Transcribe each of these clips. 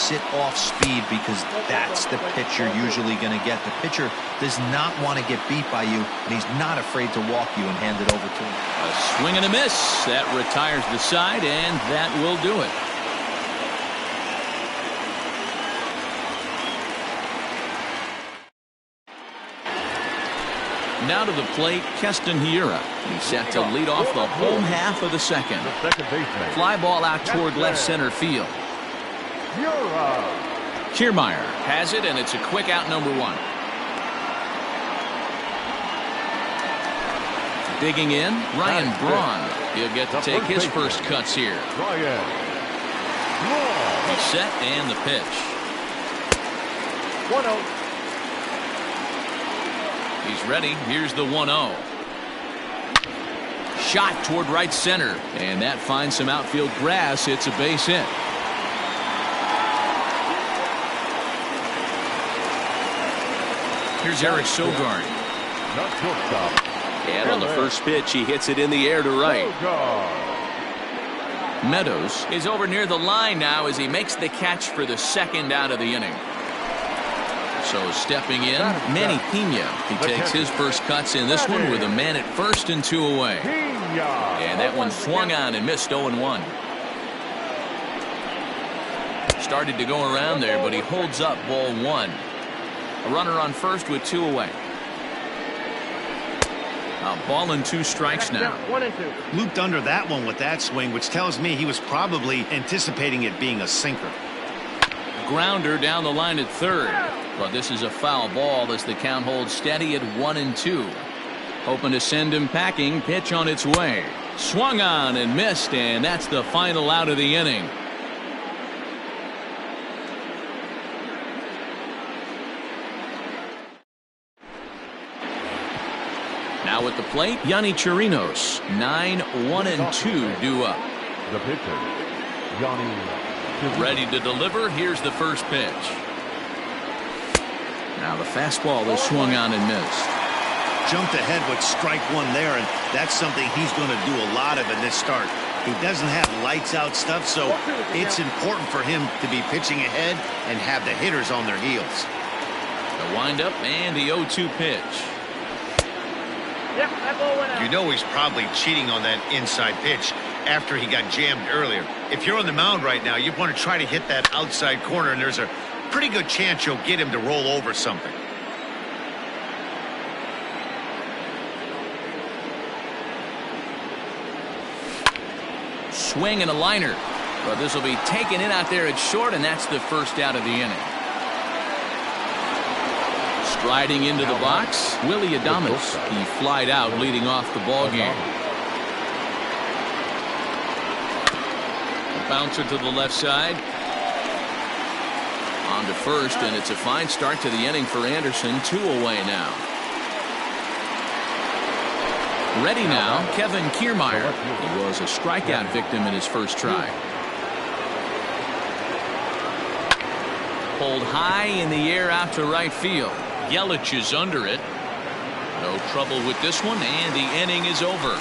sit off speed because that's the pitch you're usually going to get. The pitcher does not want to get beat by you, and he's not afraid to walk you and hand it over to him. A swing and a miss. That retires the side, and that will do it. Now to the plate, Keston Hiura. He's set to lead off the home half of the second. Fly ball out toward left center field. Kiermaier has it, and it's a quick out, number one. Digging in, Ryan Braun. He'll get to take his first cuts here. He's set, and the pitch. 1-0. He's ready. Here's the 1-0. Shot toward right center, and that finds some outfield grass. It's a base hit. Here's Eric Sogard. And on the first pitch, he hits it in the air to right. Meadows is over near the line now as he makes the catch for the second out of the inning. So stepping in, Manny Pena. He takes his first cuts in this one with a man at first and 2 away. And that one swung on and missed 0-1. Started to go around there, but he holds up ball one. A runner on first with 2 away. A ball and 2 strikes now. Looped under that one with that swing, which tells me he was probably anticipating it being a sinker. Grounder down the line at third. But this is a foul ball as the count holds steady at 1-2. Hoping to send him packing. Pitch on its way. Swung on and missed, and that's the final out of the inning. Now at the plate, Yonny Chirinos. 9-1-2 due up. The pitcher, Yonny. Ready to deliver. Here's the first pitch. Now the fastball is swung on and missed. Jumped ahead with strike one there, and that's something he's going to do a lot of in this start. He doesn't have lights out stuff, so it's important for him to be pitching ahead and have the hitters on their heels. The windup and the 0-2 pitch. You know he's probably cheating on that inside pitch after he got jammed earlier. If you're on the mound right now, you want to try to hit that outside corner, and there's a pretty good chance you'll get him to roll over something. Swing and a liner. But this will be taken in out there at short, and that's the first out of the inning. Striding into the box, Willy Adames. He flied out leading off the ball game. Bouncer to the left side. On to first, and it's a fine start to the inning for Anderson. 2 away now. Ready now, Kevin Kiermaier. He was a strikeout victim in his first try. Pulled high in the air out to right field. Yelich is under it. No trouble with this one, and the inning is over.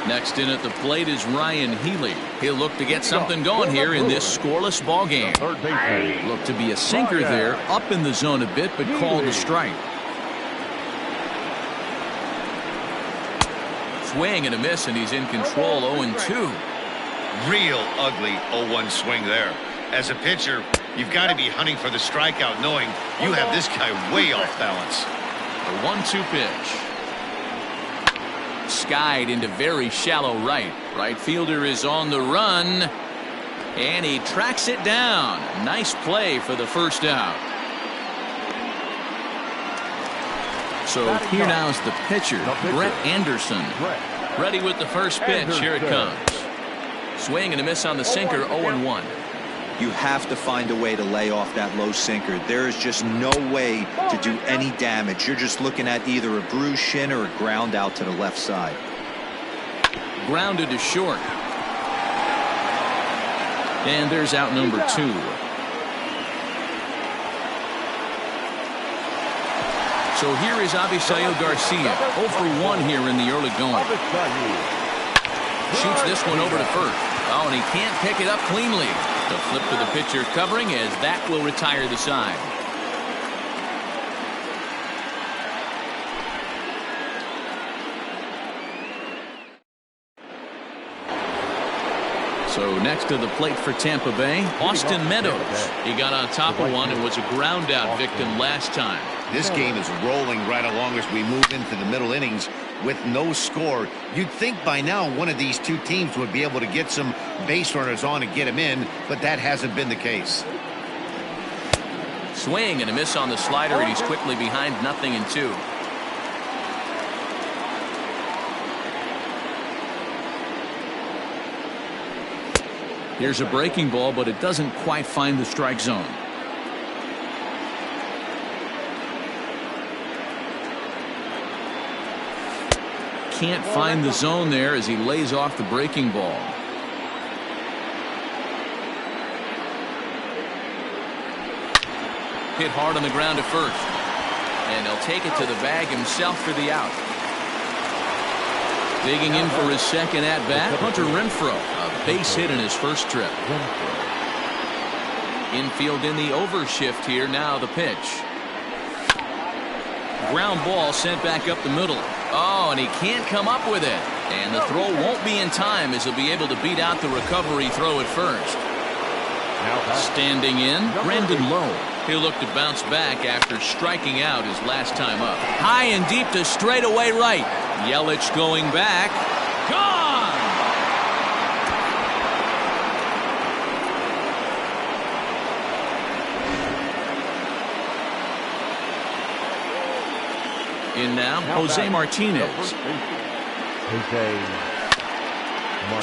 Next in at the plate is Ryan Healy. He'll look to get something going here in this scoreless ball game. Looked to be a sinker there, up in the zone a bit, but called a strike. Swing and a miss, and he's in control. 0-2. Real ugly 0-1 swing there. As a pitcher, you've got to be hunting for the strikeout, knowing you have this guy way off balance. The 1-2 pitch. Skied into very shallow right. Right fielder is on the run, and he tracks it down. Nice play for the first out. So here now is the pitcher, Brett Anderson. Ready with the first pitch. Here it comes. Swing and a miss on the sinker. 0-1. You have to find a way to lay off that low sinker. There is just no way to do any damage. You're just looking at either a bruised shin or a ground out to the left side. Grounded to short. And there's out number 2. So here is Avisail Garcia. 0 for 1 here in the early going. shoots this one over to first. Oh, and he can't pick it up cleanly. The flip to the pitcher covering as that will retire the side. So next to the plate for Tampa Bay, Austin Meadows. He got on top of one and was a ground out victim last time. This game is rolling right along as we move into the middle innings with no score. You'd think by now one of these two teams would be able to get some base runners on and get them in, but that hasn't been the case. Swing and a miss on the slider, and he's quickly behind 0-2. Here's a breaking ball, but it doesn't quite find the strike zone. Can't find the zone there as he lays off the breaking ball. Hit hard on the ground to first. And he'll take it to the bag himself for the out. Digging in for his second at-bat, Hunter Renfroe. A base hit in his first trip. Infield in the overshift here. Now the pitch. Ground ball sent back up the middle. Oh, and he can't come up with it. And the throw won't be in time as he'll be able to beat out the recovery throw at first. Standing in, Brandon Lowe. He'll look to bounce back after striking out his last time up. High and deep to straightaway right. Yelich going back. Gone! In now, Jose Martinez.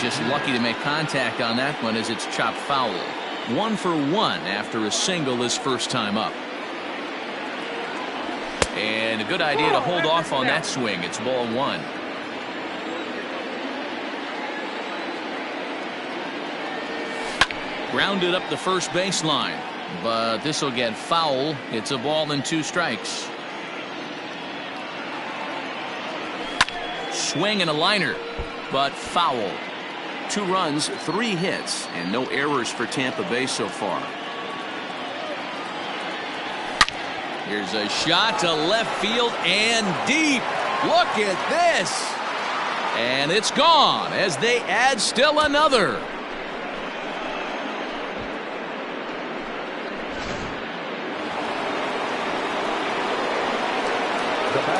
Just lucky to make contact on that one as it's chopped foul. 1 for 1 after a single his first time up. And a good idea to hold off on that swing. It's ball 1. Grounded up the first baseline, but this will get foul. It's a ball and 2 strikes. Swing and a liner, but foul. 2 runs, 3 hits, and no errors for Tampa Bay so far. Here's a shot to left field and deep. Look at this. And it's gone as they add still another.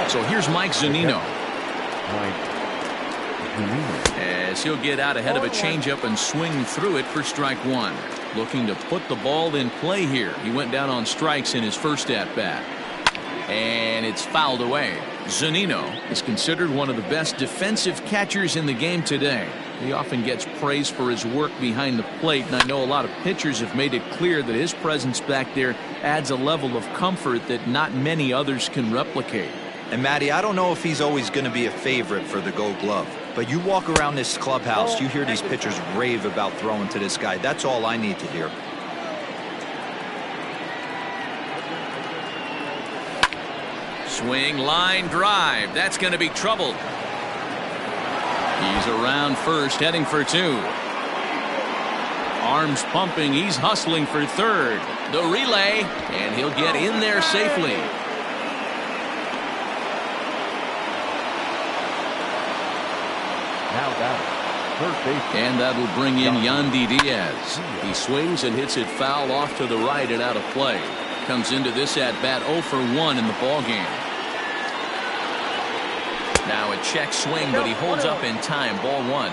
So here's Mike Zunino. As he'll get out ahead of a changeup and swing through it for strike 1. Looking to put the ball in play here. He went down on strikes in his first at-bat. And it's fouled away. Zunino is considered one of the best defensive catchers in the game today. He often gets praise for his work behind the plate, and I know a lot of pitchers have made it clear that his presence back there adds a level of comfort that not many others can replicate. And Matty, I don't know if he's always going to be a favorite for the Gold Glove, but you walk around this clubhouse, you hear these pitchers rave about throwing to this guy. That's all I need to hear. Swing, line, drive. That's going to be trouble. He's around first, heading for 2. Arms pumping. He's hustling for third. The relay, and he'll get in there safely. And that'll bring in Yandy Diaz. He swings and hits it foul off to the right and out of play. Comes into this at bat 0 for 1 in the ball game. Now a check swing, but he holds up in time. Ball 1.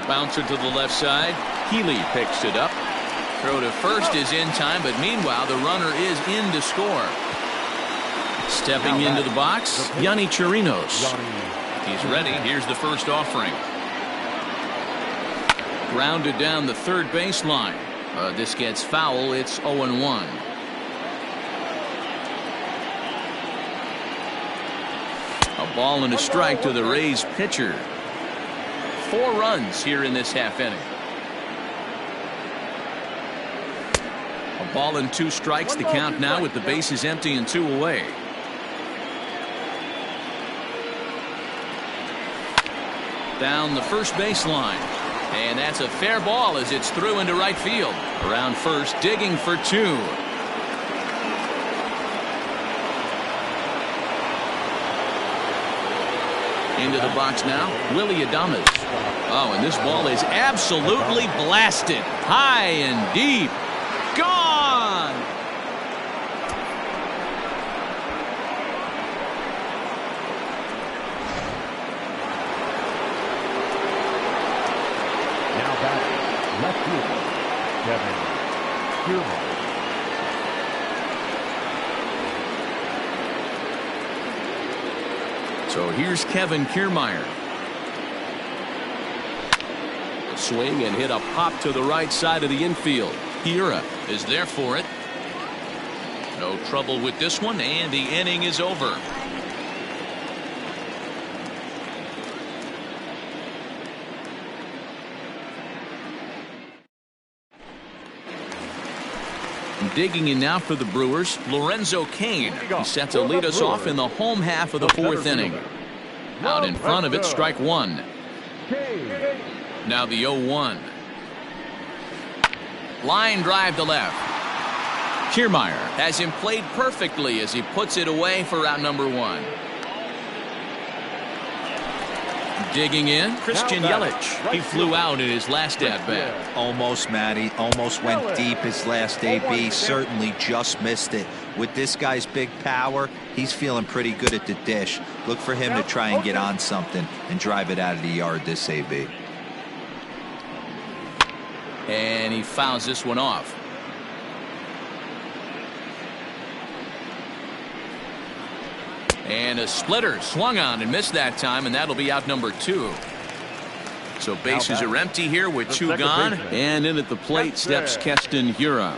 A bouncer to the left side. Healy picks it up. Throw to first is in time, but meanwhile the runner is in to score. Stepping into the box, Yonny Chirinos. He's ready. Here's the first offering. Grounded down the third baseline. This gets foul. It's 0-1. A ball and a strike to the Rays pitcher. 4 runs here in this half inning. A ball and 2 strikes. The count now with the bases empty and 2 away. Down the first baseline. And that's a fair ball as it's through into right field. Around first, digging for 2. Into the box now, Willy Adames. Oh, and this ball is absolutely blasted. High and deep. Gone! Now back, left fielder, Kevin Kiermaier. So here's Kevin Kiermaier. Swing and hit a pop to the right side of the infield. Hiura is there for it. No trouble with this one, and the inning is over. Digging in now for the Brewers, Lorenzo Cain. He set to lead us off in the home half of the 4th inning. Out in front of it, strike 1. Now the 0-1. Line drive to left. Kiermaier has him played perfectly as he puts it away for out number 1. Digging in, Christian Yelich. He flew out in his last at-bat. Almost, Matty. Almost went deep his last AB. Certainly just missed it. With this guy's big power, he's feeling pretty good at the dish. Look for him to try and get on something and drive it out of the yard this AB. And he fouls this one off. And a splitter swung on and missed that time, and that'll be out number 2. So bases are empty here with 2 gone. And in at the plate steps Keston Hiura.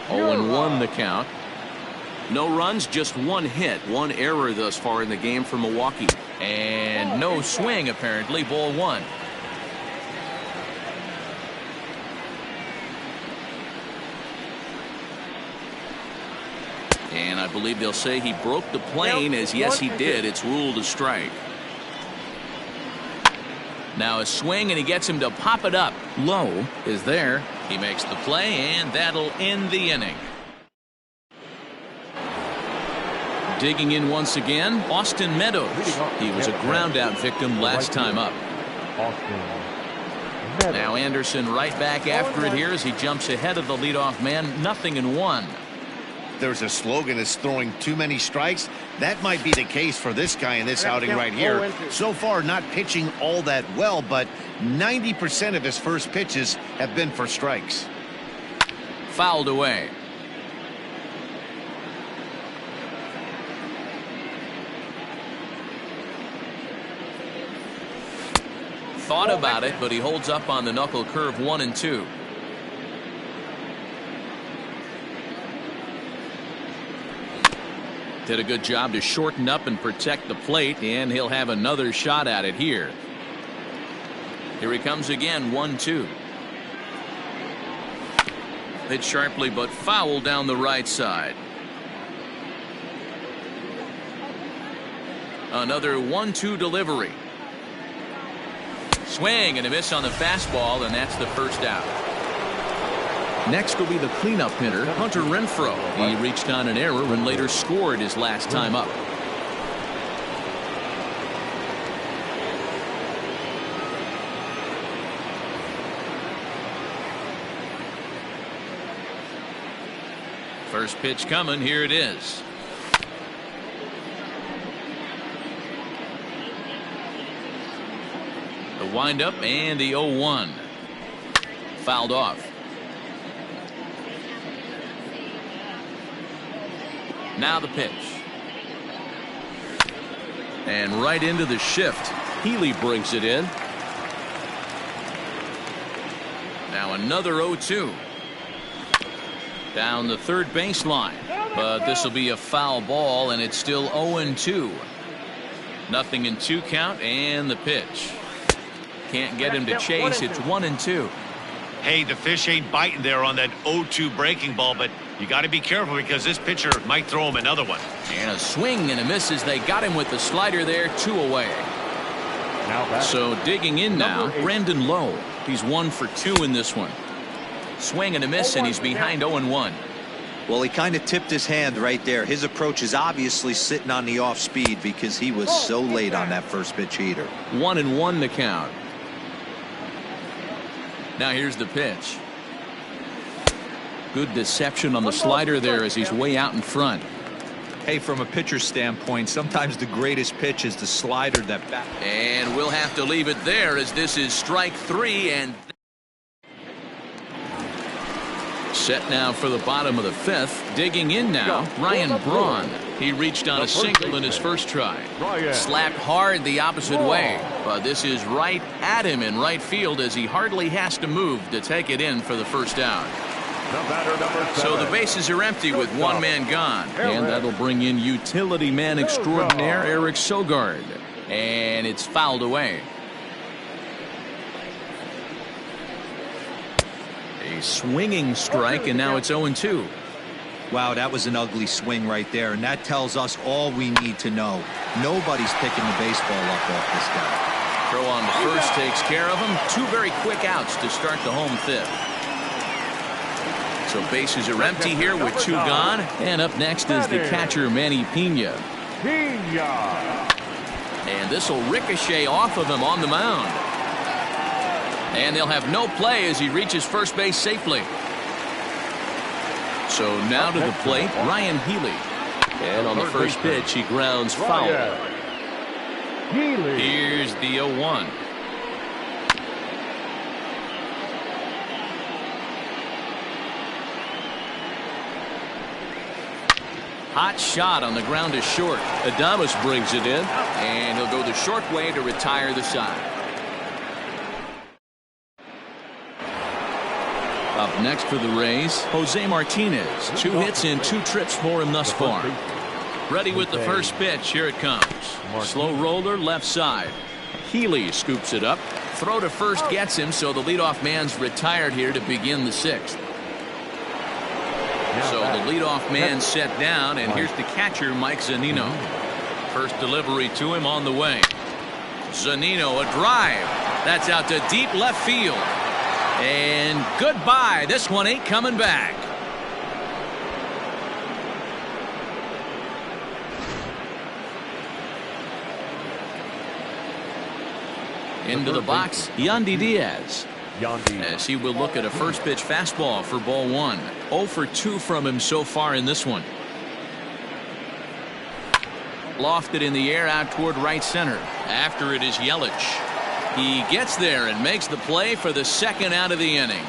0-1 the count. No runs, just 1 hit. 1 error thus far in the game for Milwaukee. And no swing apparently. Ball 1. And I believe they'll say he broke the plane, as yes he did. It's ruled a strike. Now a swing, and he gets him to pop it up. Low is there. He makes the play, and that'll end the inning. Digging in once again, Austin Meadows. He was a ground out victim last time up. Now Anderson right back after it here as he jumps ahead of the leadoff man. 0-1. There's a slogan that's throwing too many strikes. That might be the case for this guy in this outing right here. So far, not pitching all that well, but 90% of his first pitches have been for strikes. Fouled away. Thought about it, but he holds up on the knuckle curve. 1-2. Did a good job to shorten up and protect the plate, and he'll have another shot at it here. Here he comes again. 1-2. Hit sharply but foul down the right side. Another 1-2 delivery. Swing and a miss on the fastball, and that's the first out. Next will be the cleanup hitter, Hunter Renfroe. He reached on an error and later scored his last time up. First pitch coming. Here it is. The windup and the 0-1. Fouled off. Now the pitch. And right into the shift. Healy brings it in. Now another 0-2. Down the third baseline. But this will be a foul ball, and it's still 0-2. 0-2 count, and the pitch. Can't get him to chase. It's 1-2. Hey, the fish ain't biting there on that 0-2 breaking ball, but you got to be careful because this pitcher might throw him another one. And a swing and a miss as they got him with the slider there. 2 away. Now back. So digging in now, Number 8. Brandon Lowe. He's 1 for 2 in this one. Swing and a miss, and he's behind 0-1. Well, he kind of tipped his hand right there. His approach is obviously sitting on the off speed because he was so late on that first pitch heater. 1-1 the count. Now here's the pitch. Good deception on the slider there as he's way out in front. Hey, from a pitcher's standpoint, sometimes the greatest pitch is the slider that back. And we'll have to leave it there as this is strike 3 and set now for the bottom of the 5th. Digging in now, Ryan Braun. He reached on a single in his first try. Slapped hard the opposite way, but this is right at him in right field as he hardly has to move to take it in for the first out. So the bases are empty with one man gone, and that'll bring in utility man extraordinaire Eric Sogard, and it's fouled away. A swinging strike, and now it's 0-2. Wow, that was an ugly swing right there, and that tells us all we need to know. Nobody's picking the baseball up off this guy. Throw on to first takes care of him. 2 very quick outs to start the home 5th. So bases are empty here with 2 gone, and up next is the catcher Manny Pena. And this will ricochet off of him on the mound. And they'll have no play as he reaches first base safely. So now to the plate, Ryan Healy. And on the first pitch, he grounds foul. Here's the 0-1. Hot shot on the ground is short. Adames brings it in, and he'll go the short way to retire the side. Up next for the Rays, Jose Martinez. 2 hits and 2 trips for him thus far. Ready with the first pitch. Here it comes. Slow roller left side. Healy scoops it up. Throw to first gets him, so the leadoff man's retired here to begin the 6th. So the leadoff man set down, and here's the catcher, Mike Zunino. First delivery to him on the way. Zunino, a drive. That's out to deep left field. And goodbye. This one ain't coming back. Into the box, Yandy Diaz. As he will look at a first pitch fastball for ball 1. 0 for 2 from him so far in this one. Lofted in the air out toward right center. After it is Yelich. He gets there and makes the play for the 2nd out of the inning.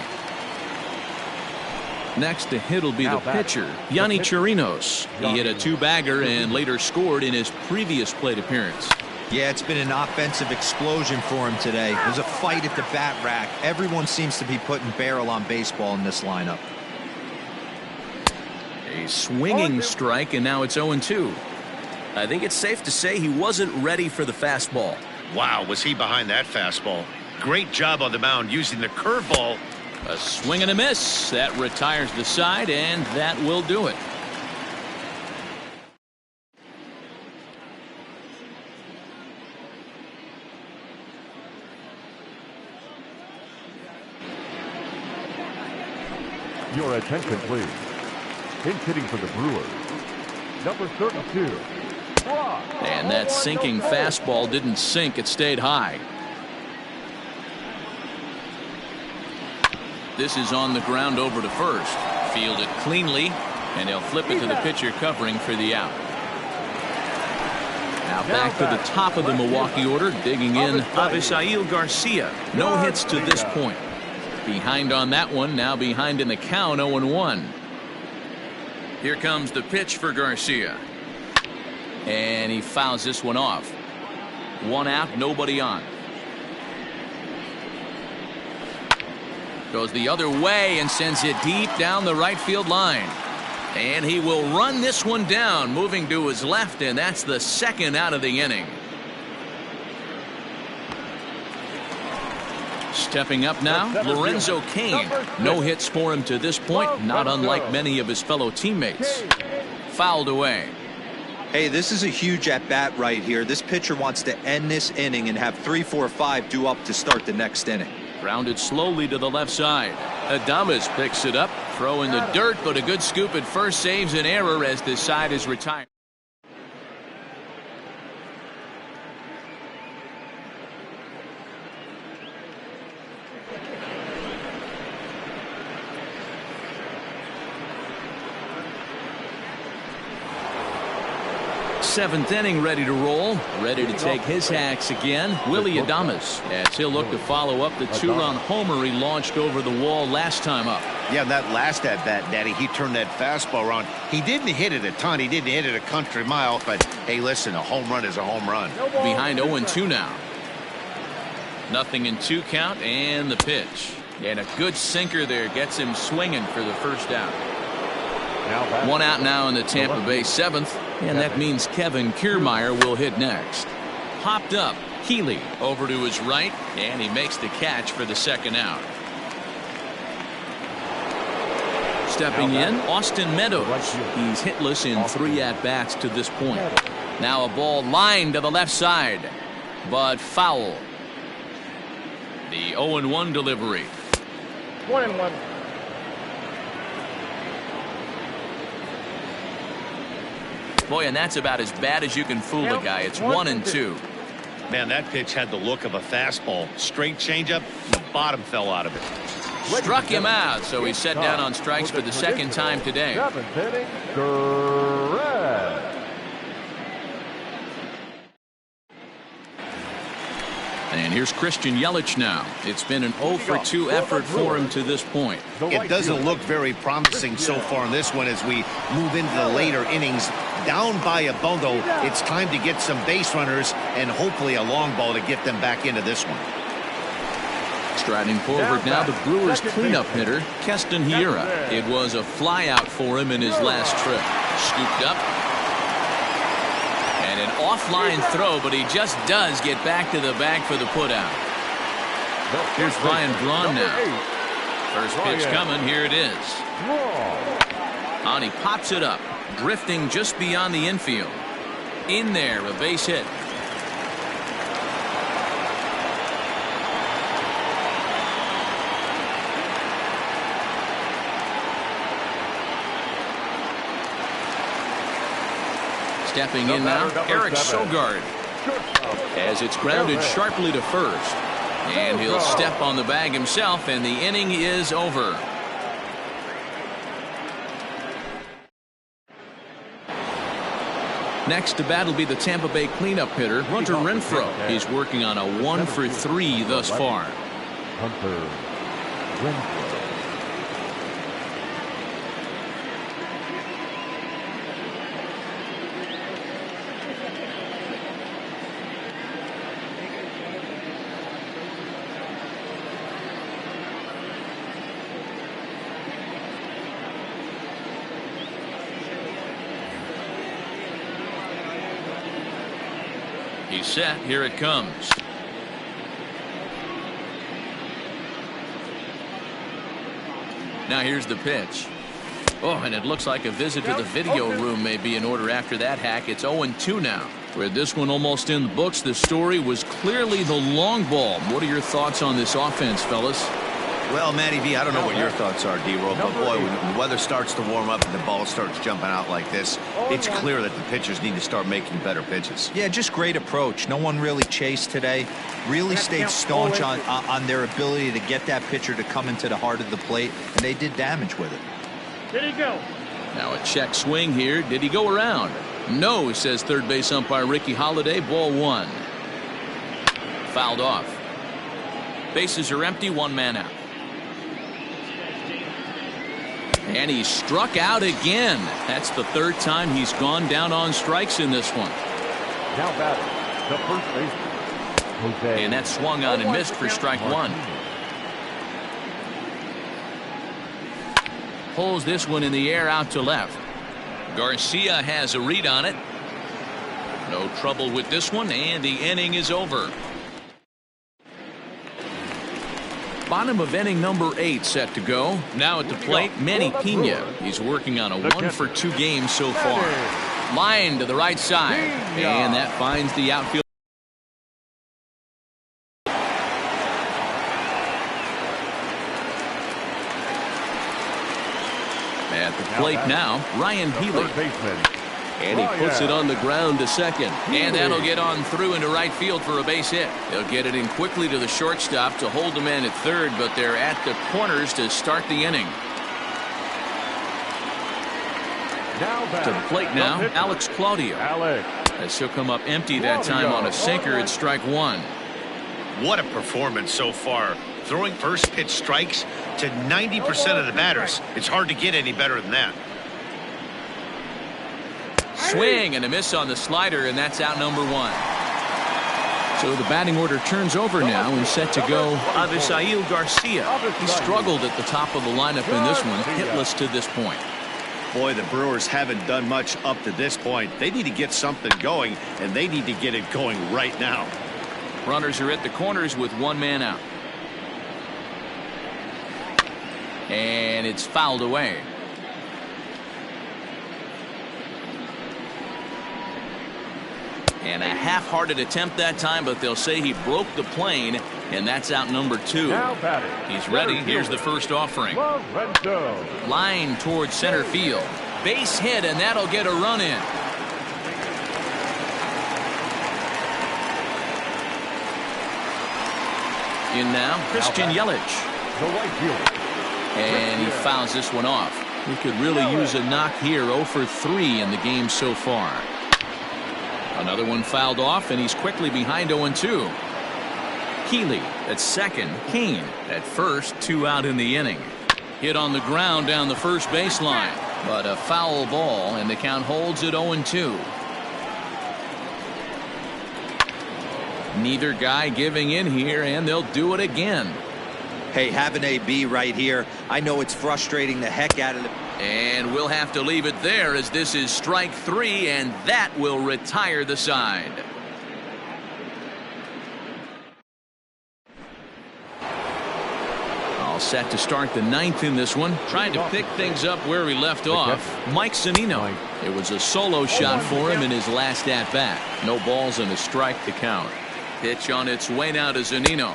Next to hit will be the pitcher, Yonny Chirinos. He hit a 2-bagger and later scored in his previous plate appearance. Yeah, it's been an offensive explosion for him today. There's a fight at the bat rack. Everyone seems to be putting barrel on baseball in this lineup. A swinging strike, and now it's 0-2. I think it's safe to say he wasn't ready for the fastball. Wow, was he behind that fastball. Great job on the mound using the curveball. A swing and a miss. That retires the side, and that will do it. Your attention, please. Pinch hitting for the Brewers, number 32. And that sinking fastball didn't sink. It stayed high. This is on the ground over to first. Fielded cleanly, and he'll flip it to the pitcher covering for the out. Now back to the top of the Milwaukee order, digging in Avisail Garcia. No hits to this point. Behind on that one, now behind in the count, 0-1. Here comes the pitch for Garcia. And he fouls this one off. 1 out, nobody on. Goes the other way and sends it deep down the right field line. And he will run this one down, moving to his left, and that's the 2nd out of the inning. Stepping up now, Lorenzo Cain. No hits for him to this point, not unlike many of his fellow teammates. Fouled away. Hey, this is a huge at-bat right here. This pitcher wants to end this inning and have 3, 4, 5 due up to start the next inning. Grounded slowly to the left side. Adames picks it up. Throw in the dirt, but a good scoop at first saves an error as this side is retired. Seventh inning ready to roll. Ready to take his hacks again. Willy Adames, as he'll look to follow up the 2-run homer he launched over the wall last time up. Yeah, that last at-bat, Daddy, he turned that fastball around. He didn't hit it a ton. He didn't hit it a country mile. But, hey, listen, a home run is a home run. Behind 0-2 now. 0-2 count and the pitch. And a good sinker there gets him swinging for the first out. One out now in the Tampa Bay 7th. And that means Kevin Kiermaier will hit next. Popped up. Healy over to his right. And he makes the catch for the second out. Stepping in, Austin Meadows. He's hitless in 3 at-bats to this point. Now a ball lined to the left side. But foul. The 0-1 delivery. 1-1. Boy, and that's about as bad as you can fool a guy. It's 1-2. Man, that pitch had the look of a fastball. Straight changeup, the bottom fell out of it. Struck him out, so he's set down on strikes for the second time today. 7th inning, Gurriel. And here's Christian Yelich now. It's been an 0-for-2 effort for him to this point. It doesn't look very promising so far in this one as we move into the later innings. Down by a bundle, it's time to get some base runners and hopefully a long ball to get them back into this one. Striding forward now, the Brewers cleanup hitter, Keston Hiura. It was a flyout for him in his last trip. Scooped up. And an offline throw, but he just does get back to the bag for the putout. Here's Ryan Braun now. First pitch coming. Here it is. And he pops it up, drifting just beyond the infield. In there, a base hit. Stepping in now, Eric Sogard. As it's grounded sharply to first. And he'll step on the bag himself, and the inning is over. Next to bat will be the Tampa Bay cleanup hitter, Hunter Renfroe. He's working on a 1-for-3 thus far. Hunter Renfroe. He's set. Here it comes. Now here's the pitch. Oh, and it looks like a visit to the video room may be in order after that hack. It's 0-2 now. With this one almost in the books, the story was clearly the long ball. What are your thoughts on this offense, fellas? Well, Matty V, I don't know what your thoughts are, D-Roll, but boy, when the weather starts to warm up and the ball starts jumping out like this, it's clear that the pitchers need to start making better pitches. Yeah, just great approach. No one really chased today. Really stayed staunch on their ability to get that pitcher to come into the heart of the plate, and they did damage with it. Did he go? Now a check swing here. Did he go around? No, says third base umpire Ricky Holiday. Ball 1. Fouled off. Bases are empty. 1 man out. And he struck out again. That's the 3rd time he's gone down on strikes in this one. Now batting, the first baseman, Jose. And that swung on and missed for strike 1. Pulls this one in the air out to left. Garcia has a read on it. No trouble with this one, and the inning is over. Bottom of inning number 8 set to go. Now at the plate, Manny Pena. He's working on a 1-for-2 game so far. Line to the right side. And that finds the outfield. At the plate now, Ryan Healy. And he puts it on the ground to second. And that'll get on through into right field for a base hit. They'll get it in quickly to the shortstop to hold the man at third, but they're at the corners to start the inning. To the plate now, Alex Claudio. As he'll come up empty that time on a sinker at strike one. What a performance so far. Throwing first pitch strikes to 90% of the batters. It's hard to get any better than that. Swing and a miss on the slider, and that's out number one. So the batting order turns over now and set to go Avisail Garcia. He struggled at the top of the lineup in this one, hitless to this point. Boy, the Brewers haven't done much up to this point. They need to get something going, and they need to get it going right now. Runners are at the corners with one man out. And it's fouled away. And a half-hearted attempt that time, but they'll say he broke the plane, and that's out number two. He's ready. Here's the first offering. Line towards center field. Base hit, and that'll get a run in. In now, Christian Yelich. And he fouls this one off. He could really use a knock here. 0 for 3 in the game so far. Another one fouled off, and he's quickly behind 0-2. Healy at second. Kane at first. 2 out in the inning. Hit on the ground down the first baseline. But a foul ball, and the count holds at 0-2. Neither guy giving in here, and they'll do it again. Hey, have an AB right here. I know it's frustrating the heck out of them. And we'll have to leave it there as this is strike 3, and that will retire the side. All set to start the 9th in this one. Trying to pick things up where he left off. Mike Zunino. It was a solo shot for him in his last at-bat. No balls and a strike to count. Pitch on its way now to Zunino.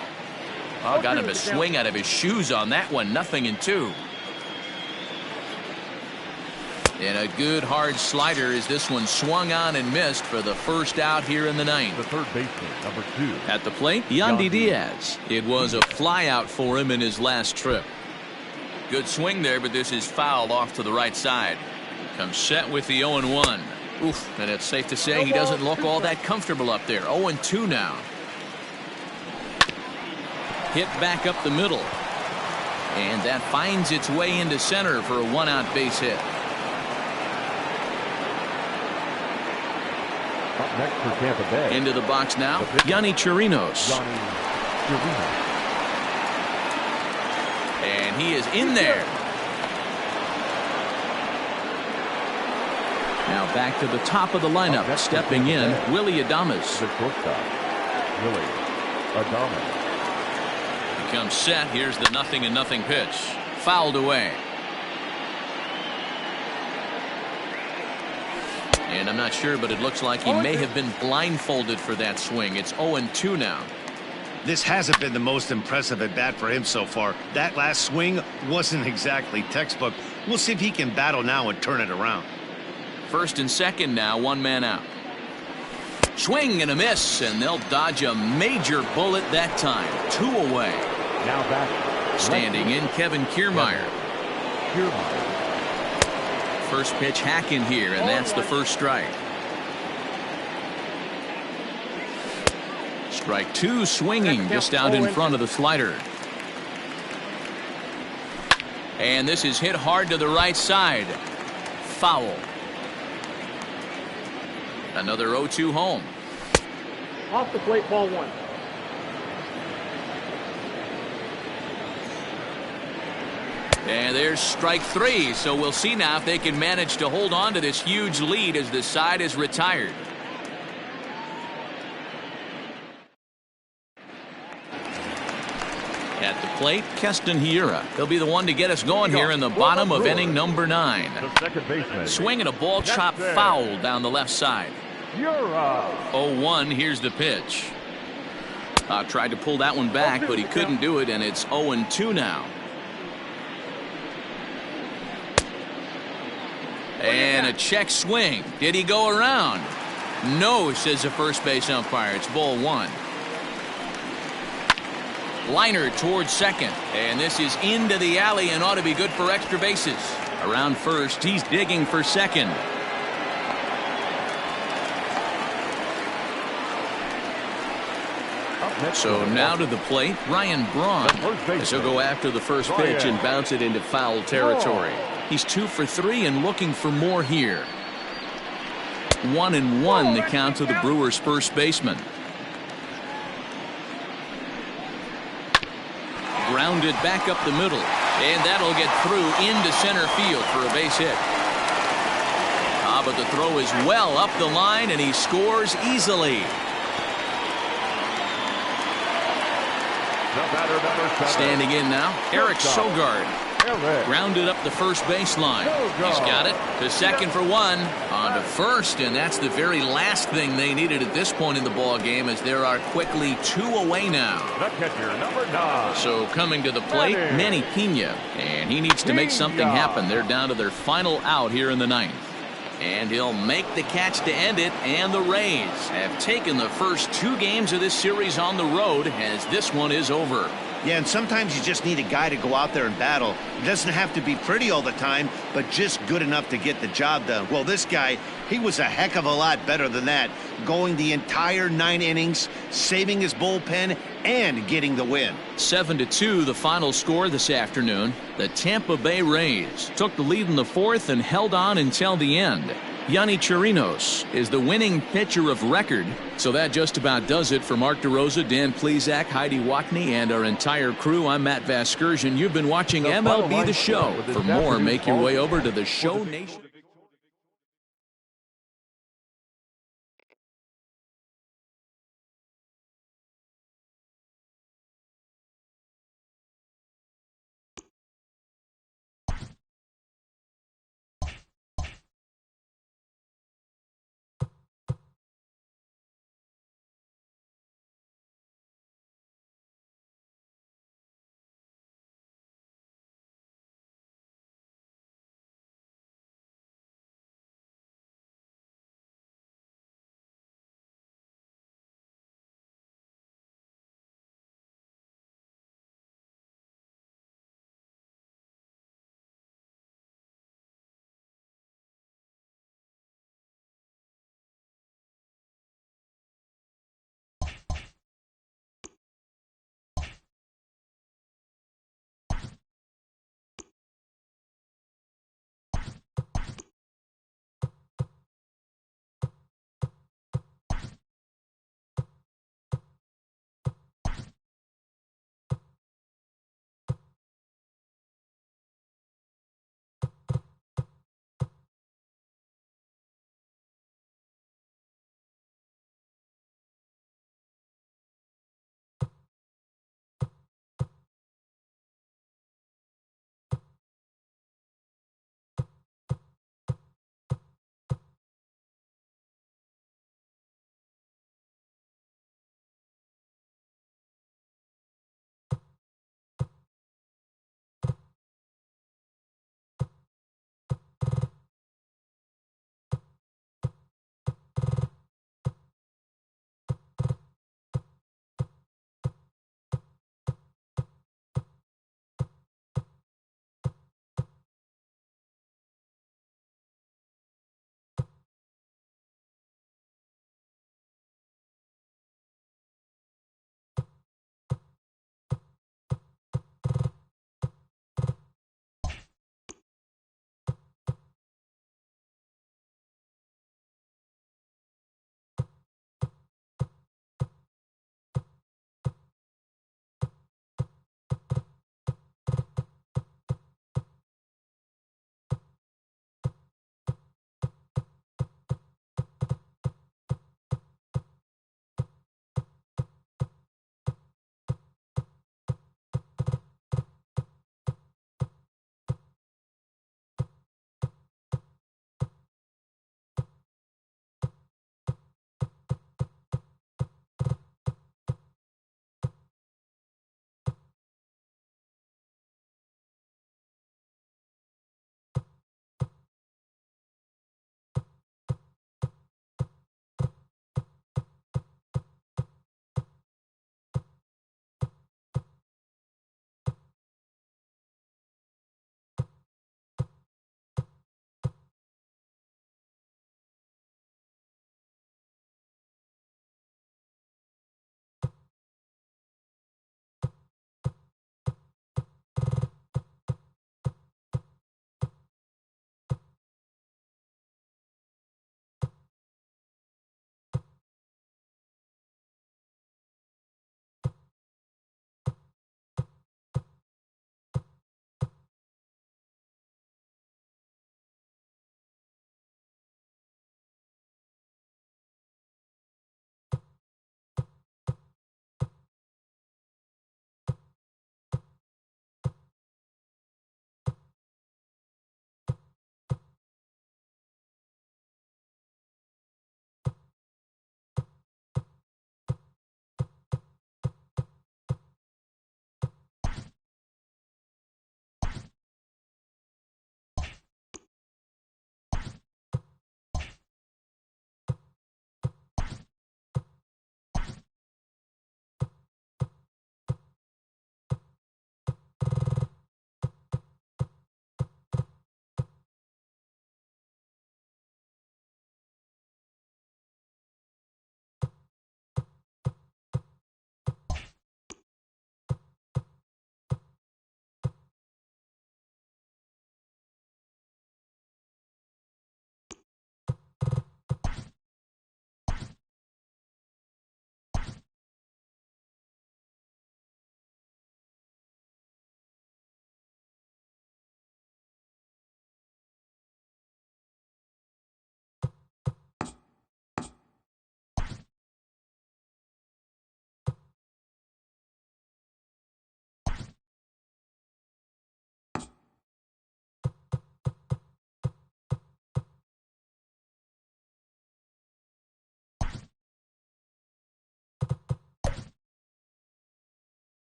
Oh, got him a swing out of his shoes on that one. 0-2. And a good hard slider as this one swung on and missed for the first out here in the 9th. The third baseman, number 2. At the plate, Yandy Diaz. It was a fly out for him in his last trip. Good swing there, but this is fouled off to the right side. Comes set with the 0-1. Oof, and it's safe to say he doesn't look all that comfortable up there. 0-2 now. Hit back up the middle. And that finds its way into center for a 1-out base hit. Up next for Tampa Bay. Into the box now, Yonny Chirinos. And he is in there. Now back to the top of the lineup. Stepping in, Willy Adames. The shortstop, Willy Adames. He comes set. Here's the 0-0 pitch. Fouled away. And I'm not sure, but it looks like he may have been blindfolded for that swing. It's 0-2 now. This hasn't been the most impressive at bat for him so far. That last swing wasn't exactly textbook. We'll see if he can battle now and turn it around. First and second now, one man out. Swing and a miss, and they'll dodge a major bullet that time. 2 away. Now back. Standing in, Kevin Kiermaier. First pitch hack in here, and that's the first strike. Strike 2 swinging just out in front of the slider. And this is hit hard to the right side. Foul. Another 0-2 home. Off the plate, ball 1. And there's strike 3, so we'll see now if they can manage to hold on to this huge lead as the side is retired. At the plate, Keston Hiura. He'll be the one to get us going here in the bottom of inning number 9. The second baseman. Swinging a ball chopped foul down the left side. Hiura. 0-1, here's the pitch. Tried to pull that one back, but he couldn't do it, and it's 0-2 now. And a check swing. Did he go around? No, says the first base umpire. It's ball 1. Liner towards second, and this is into the alley and ought to be good for extra bases. Around first, he's digging for second. So now to the plate, Ryan Braun, as he'll go after the first pitch and bounce it into foul territory. He's 2 for 3 and looking for more here. 1-1 the count to the Brewers' first baseman. Grounded back up the middle, and that'll get through into center field for a base hit. But the throw is well up the line, and he scores easily. Standing in now, Eric Sogard. Grounded up the first baseline. He's got it to second for 1. On to first, and that's the very last thing they needed at this point in the ball game, as there are quickly 2 away now. The catcher, number 9. So coming to the plate, Manny Pena, and he needs to make something happen. They're down to their final out here in the 9th. And he'll make the catch to end it, and the Rays have taken the first 2 games of this series on the road, as this one is over. Yeah, and sometimes you just need a guy to go out there and battle. It doesn't have to be pretty all the time, but just good enough to get the job done. Well, this guy, he was a heck of a lot better than that, going the entire 9 innings, saving his bullpen, and getting the win. 7-2 the final score this afternoon. The Tampa Bay Rays took the lead in the 4th and held on until the end. Yonny Chirinos is the winning pitcher of record. So that just about does it for Mark DeRosa, Dan Plesac, Heidi Watney, and our entire crew. I'm Matt Vasgersian. You've been watching MLB The Show. For more, make your way over to the Show Nation.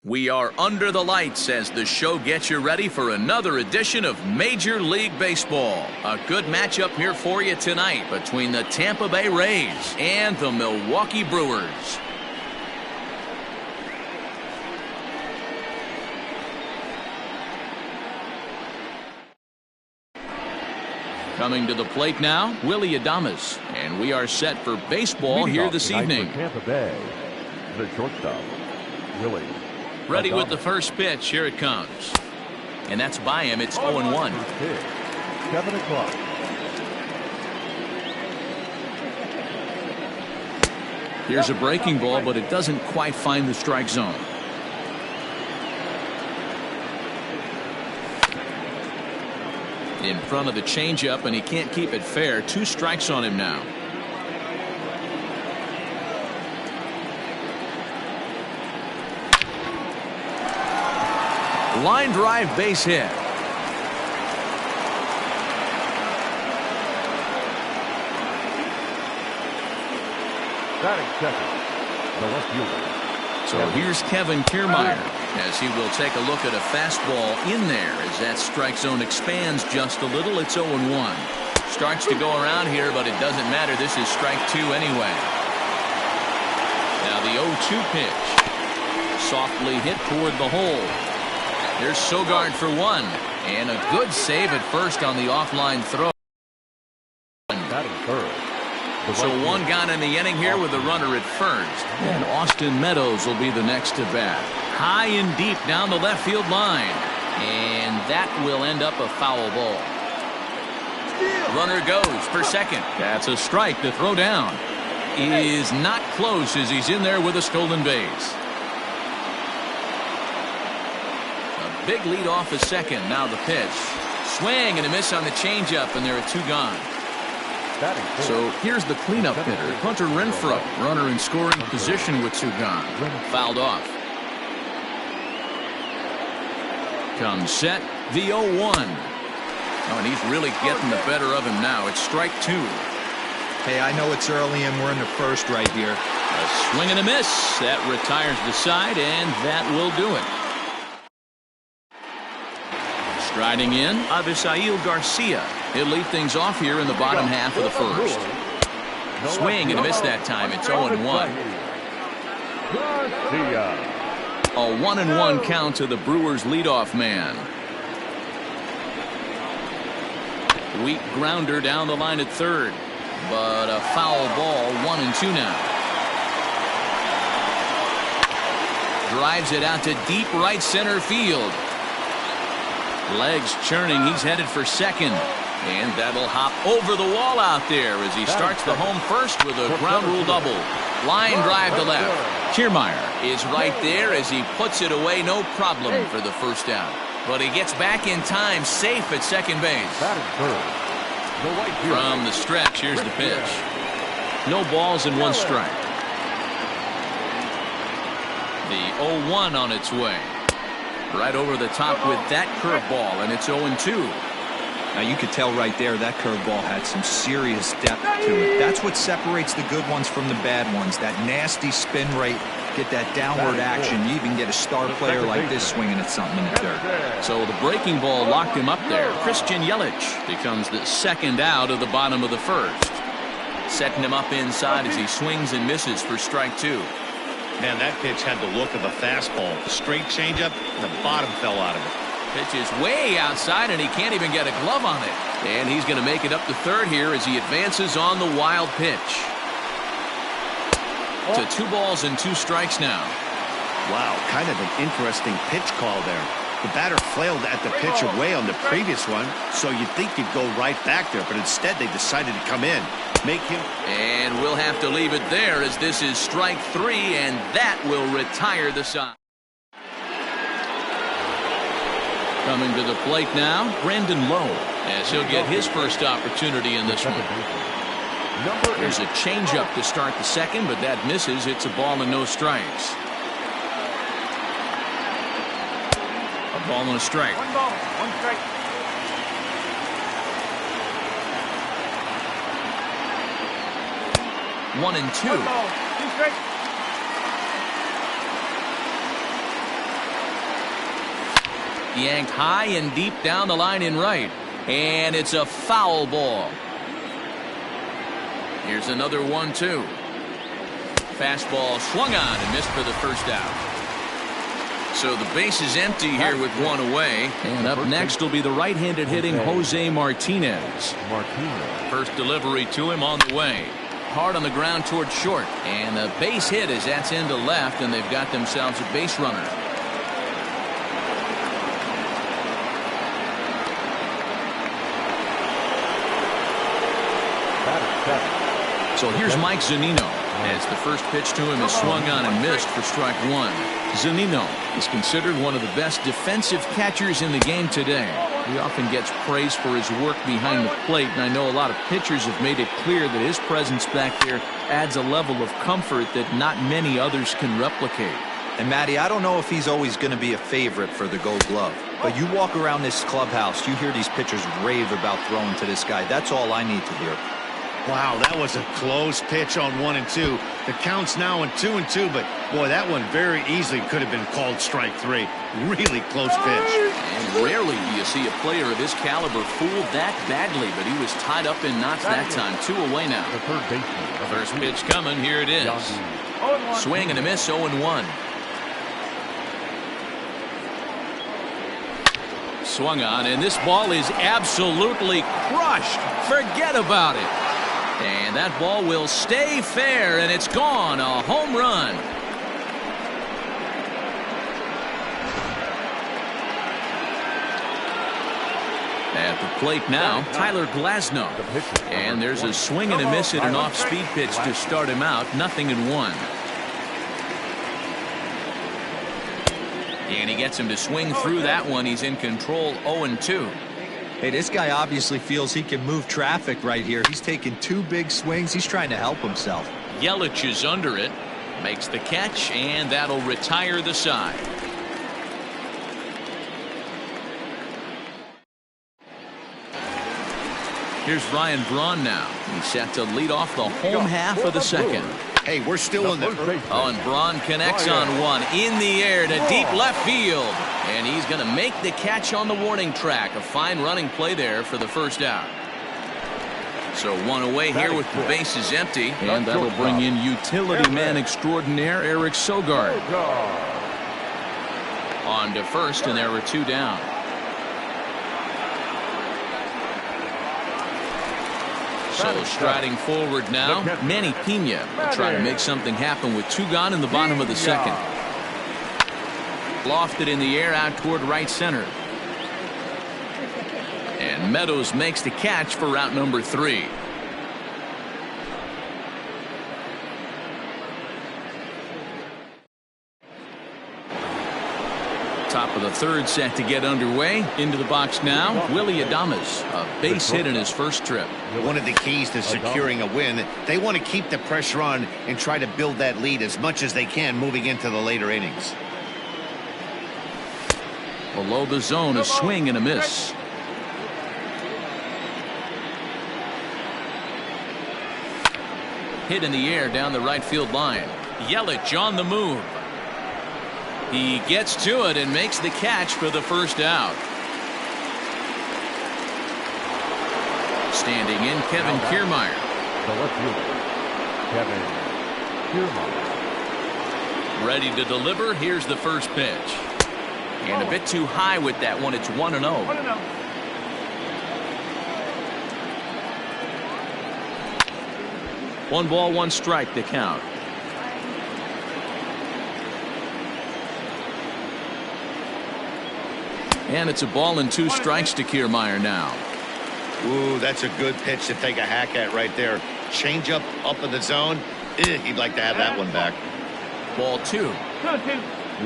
We are under the lights as the show gets you ready for another edition of Major League Baseball. A good matchup here for you tonight between the Tampa Bay Rays and the Milwaukee Brewers. Coming to the plate now, Willy Adames. And we are set for baseball here this evening. Tampa Bay, the shortstop, Willy. Ready with the first pitch. Here it comes. And that's by him. It's 0-1. 7 o'clock. Here's a breaking ball, but it doesn't quite find the strike zone. In front of the changeup, and he can't keep it fair. 2 strikes on him now. Line drive, base hit. Batting second, the left fielder. So here's Kevin Kiermaier as he will take a look at a fastball in there as that strike zone expands just a little. It's 0-1. Starts to go around here, but it doesn't matter. This is strike 2 anyway. Now the 0-2 pitch. Softly hit toward the hole. There's Sogard for 1. And a good save at first on the offline throw. Batting third. So 1 gone in the inning here with a runner at first. And Austin Meadows will be the next to bat. High and deep down the left field line. And that will end up a foul ball. Runner goes for second. That's a strike. The throw down is not close as he's in there with a stolen base. A big lead off a second. Now the pitch. Swing and a miss on the changeup, and there are 2 gone. So here's the cleanup hitter, Hunter Renfroe, runner in scoring position with 2 gone. Fouled off. Comes set, the 0-1. Oh, and he's really getting the better of him now. It's strike 2. Hey, I know it's early and we're in the first right here. A swing and a miss. That retires the side, and that will do it. Striding in, Avisail Garcia. He'll lead things off here in the bottom half of the first. Swing and a miss that time. It's 0-1. A 1-1 count to the Brewers leadoff man. Weak grounder down the line at third, but a foul ball. 1-2 now. Drives it out to deep right center field. Legs churning. He's headed for second. And that'll hop over the wall out there as he starts the home first with a ground rule double. Line drive to left. Kiermaier is right there as he puts it away. No problem for the first out. But he gets back in time, safe at second base. From the stretch, here's the pitch. No balls and 1 strike. The 0-1 on its way. Right over the top with that curveball, and it's 0-2. Now you could tell right there that curveball had some serious depth to it. That's what separates the good ones from the bad ones. That nasty spin rate, get that downward action. You even get a star player like this swinging at something in the dirt. So the breaking ball locked him up there. Christian Yelich becomes the second out of the bottom of the first. Setting him up inside as he swings and misses for strike 2. Man, that pitch had the look of a fastball. The straight changeup, the bottom fell out of it. Pitch is way outside, and he can't even get a glove on it. And he's going to make it up to third here as he advances on the wild pitch. To 2 balls and 2 strikes now. Wow, kind of an interesting pitch call there. The batter flailed at the pitch away on the previous one, so you'd think he'd go right back there, but instead they decided to come in. Make him. And we'll have to leave it there as this is strike 3, and that will retire the side. Coming to the plate now, Brandon Lowe, as he'll get his first opportunity in this one. There's a changeup to start the second, but that misses. It's a ball and no strikes. A ball and a strike. 1 ball, 1 strike. One and 2. 1 ball, 2 strikes. Yanked high and deep down the line in right. And it's a foul ball. Here's another 1-2. Fastball swung on and missed for the first out. So the base is empty here with one away. And up next will be the right-handed hitting Jose Martinez. First delivery to him on the way. Hard on the ground toward short. And the base hit as that's into left, and they've got themselves a base runner. So here's Mike Zunino, as the first pitch to him is swung on and missed for strike one. Zunino is considered one of the best defensive catchers in the game today. He often gets praise for his work behind the plate, and I know a lot of pitchers have made it clear that his presence back there adds a level of comfort that not many others can replicate. And Matty, I don't know if he's always going to be a favorite for the Gold Glove, but you walk around this clubhouse, you hear these pitchers rave about throwing to this guy. That's all I need to hear. Wow, that was a close pitch on 1-2. The count's now in 2-2, but boy, that one very easily could have been called strike three. Really close pitch. And rarely do you see a player of his caliber fooled that badly, but he was tied up in knots that time. 2 away now. The third baseman. First pitch coming, here it is. Swing and a miss, 0-1. Swung on, and this ball is absolutely crushed. Forget about it. And that ball will stay fair, and it's gone. A home run. At the plate now, Tyler Glasnow. And there's a swing and a miss at an off-speed pitch to start him out. 0-1. And he gets him to swing through that one. He's in control, 0-2. Hey, this guy obviously feels he can move traffic right here. He's taking 2 big swings. He's trying to help himself. Yelich is under it. Makes the catch, and that'll retire the side. Here's Ryan Braun now. He's set to lead off the home half of the second. Hey, we're still in the... Oh, and Braun connects on one. In the air to deep left field. And he's going to make the catch on the warning track. A fine running play there for the first out. So 1 away here with the bases empty. And that'll bring in utility man extraordinaire Eric Sogard. On to first, and there were 2 down. So striding forward now, Manny Pena will try to make something happen with 2 gone in the bottom of the second. Lofted in the air out toward right center. And Meadows makes the catch for route number 3. Top of the third set to get underway. Into the box now, Willy Adames, a base hit in his first trip. One of the keys to securing a win, they want to keep the pressure on and try to build that lead as much as they can moving into the later innings. Below the zone, a swing and a miss. Hit in the air down the right field line. Yelich on the move. He gets to it and makes the catch for the first out. Standing in, Kevin Kiermaier. The left fielder, Kevin Kiermaier. Ready to deliver. Here's the first pitch. And a bit too high with that one. It's 1-0. 1 ball, 1 strike to count. And it's a ball and 2 strikes to Kiermaier now. Ooh, that's a good pitch to take a hack at right there. Change up in the zone. He'd like to have that one back. Ball 2.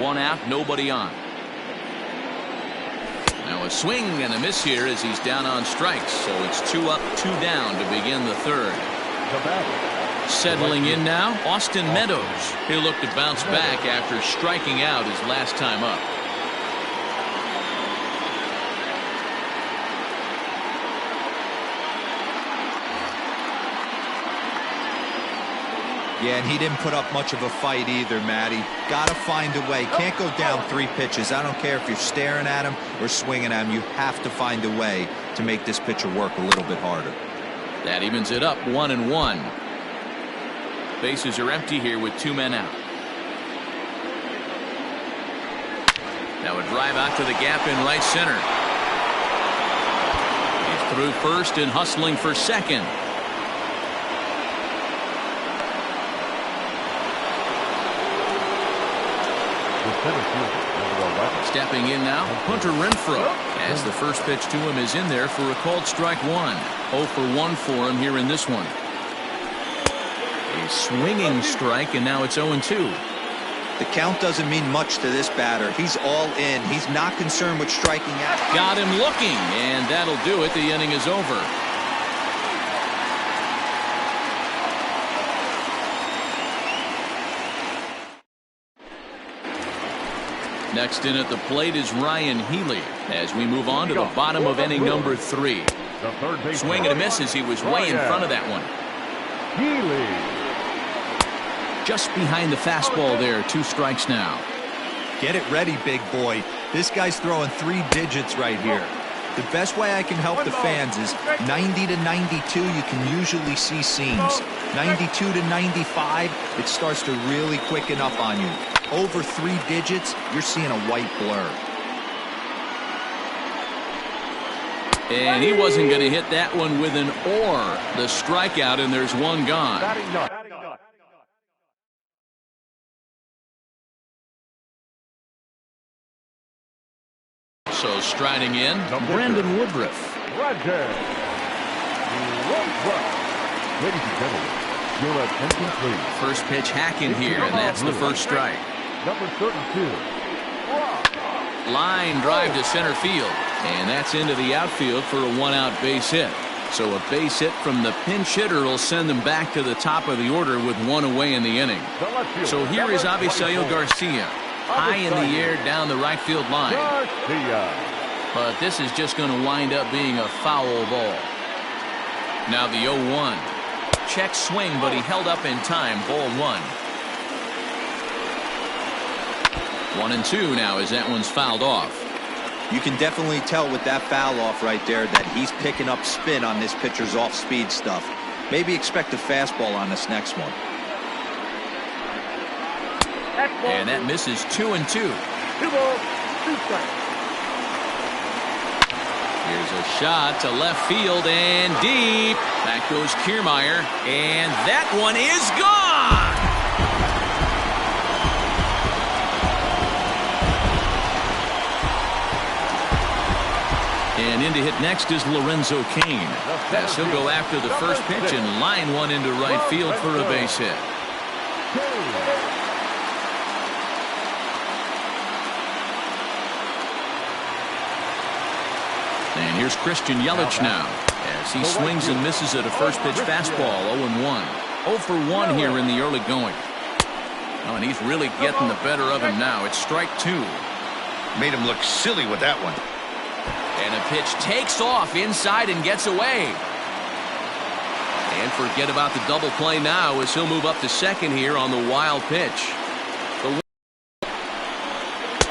1 out, nobody on. Now a swing and a miss here as he's down on strikes. So it's 2 up, 2 down to begin the third. Settling in now, Austin Meadows. He'll look to bounce back after striking out his last time up. Yeah, and he didn't put up much of a fight either, Matty. Gotta find a way. Can't go down 3 pitches. I don't care if you're staring at him or swinging at him. You have to find a way to make this pitcher work a little bit harder. That evens it up 1-1. Bases are empty here with 2 men out. Now a drive out to the gap in right center. He's through first and hustling for second. Stepping in now, Hunter Renfroe, as the first pitch to him is in there for a called strike 1. 0 for 1 for him here in this one. A swinging strike, and now it's 0-2. The count doesn't mean much to this batter. He's all in. He's not concerned with striking out. Got him looking, and that'll do it. The inning is over. Next in at the plate is Ryan Healy as we move on to the bottom of inning number 3. Swing and a miss as he was way in front of that one. Healy. Just behind the fastball there. 2 strikes now. Get it ready, big boy. This guy's throwing 3 digits right here. The best way I can help the fans is 90 to 92, you can usually see seams. 92 to 95, it starts to really quicken up on you. Over 3 digits, you're seeing a white blur. And he wasn't going to hit that one with an or. The strikeout, and there's 1 gone. So striding in, Brandon Woodruff. Ladies and gentlemen, your attention please. First pitch hacking here, and that's the first strike. Number 32. Line drive to center field, and that's into the outfield for a 1-out base hit. So a base hit from the pinch hitter will send them back to the top of the order with 1 away in the inning. So here is Avisail Garcia, high in the air down the right field line. But this is just going to wind up being a foul ball. Now the 0-1. Check swing, but he held up in time. Ball 1. 1-2 now as that one's fouled off. You can definitely tell with that foul off right there that he's picking up spin on this pitcher's off-speed stuff. Maybe expect a fastball on this next one. And that misses 2-2. 2 balls, 2 strikes. Here's a shot to left field and deep. Back goes Kiermaier, and that one is gone. And in to hit next is Lorenzo Cain. As he'll go after the first pitch and line one into right field for a base hit. And here's Christian Yelich now as he swings and misses at a first pitch fastball. 0-1. 0 for 1 here in the early going. Oh, and he's really getting the better of him now. It's strike 2. Made him look silly with that one. And a pitch takes off inside and gets away. And forget about the double play now as he'll move up to second here on the wild pitch.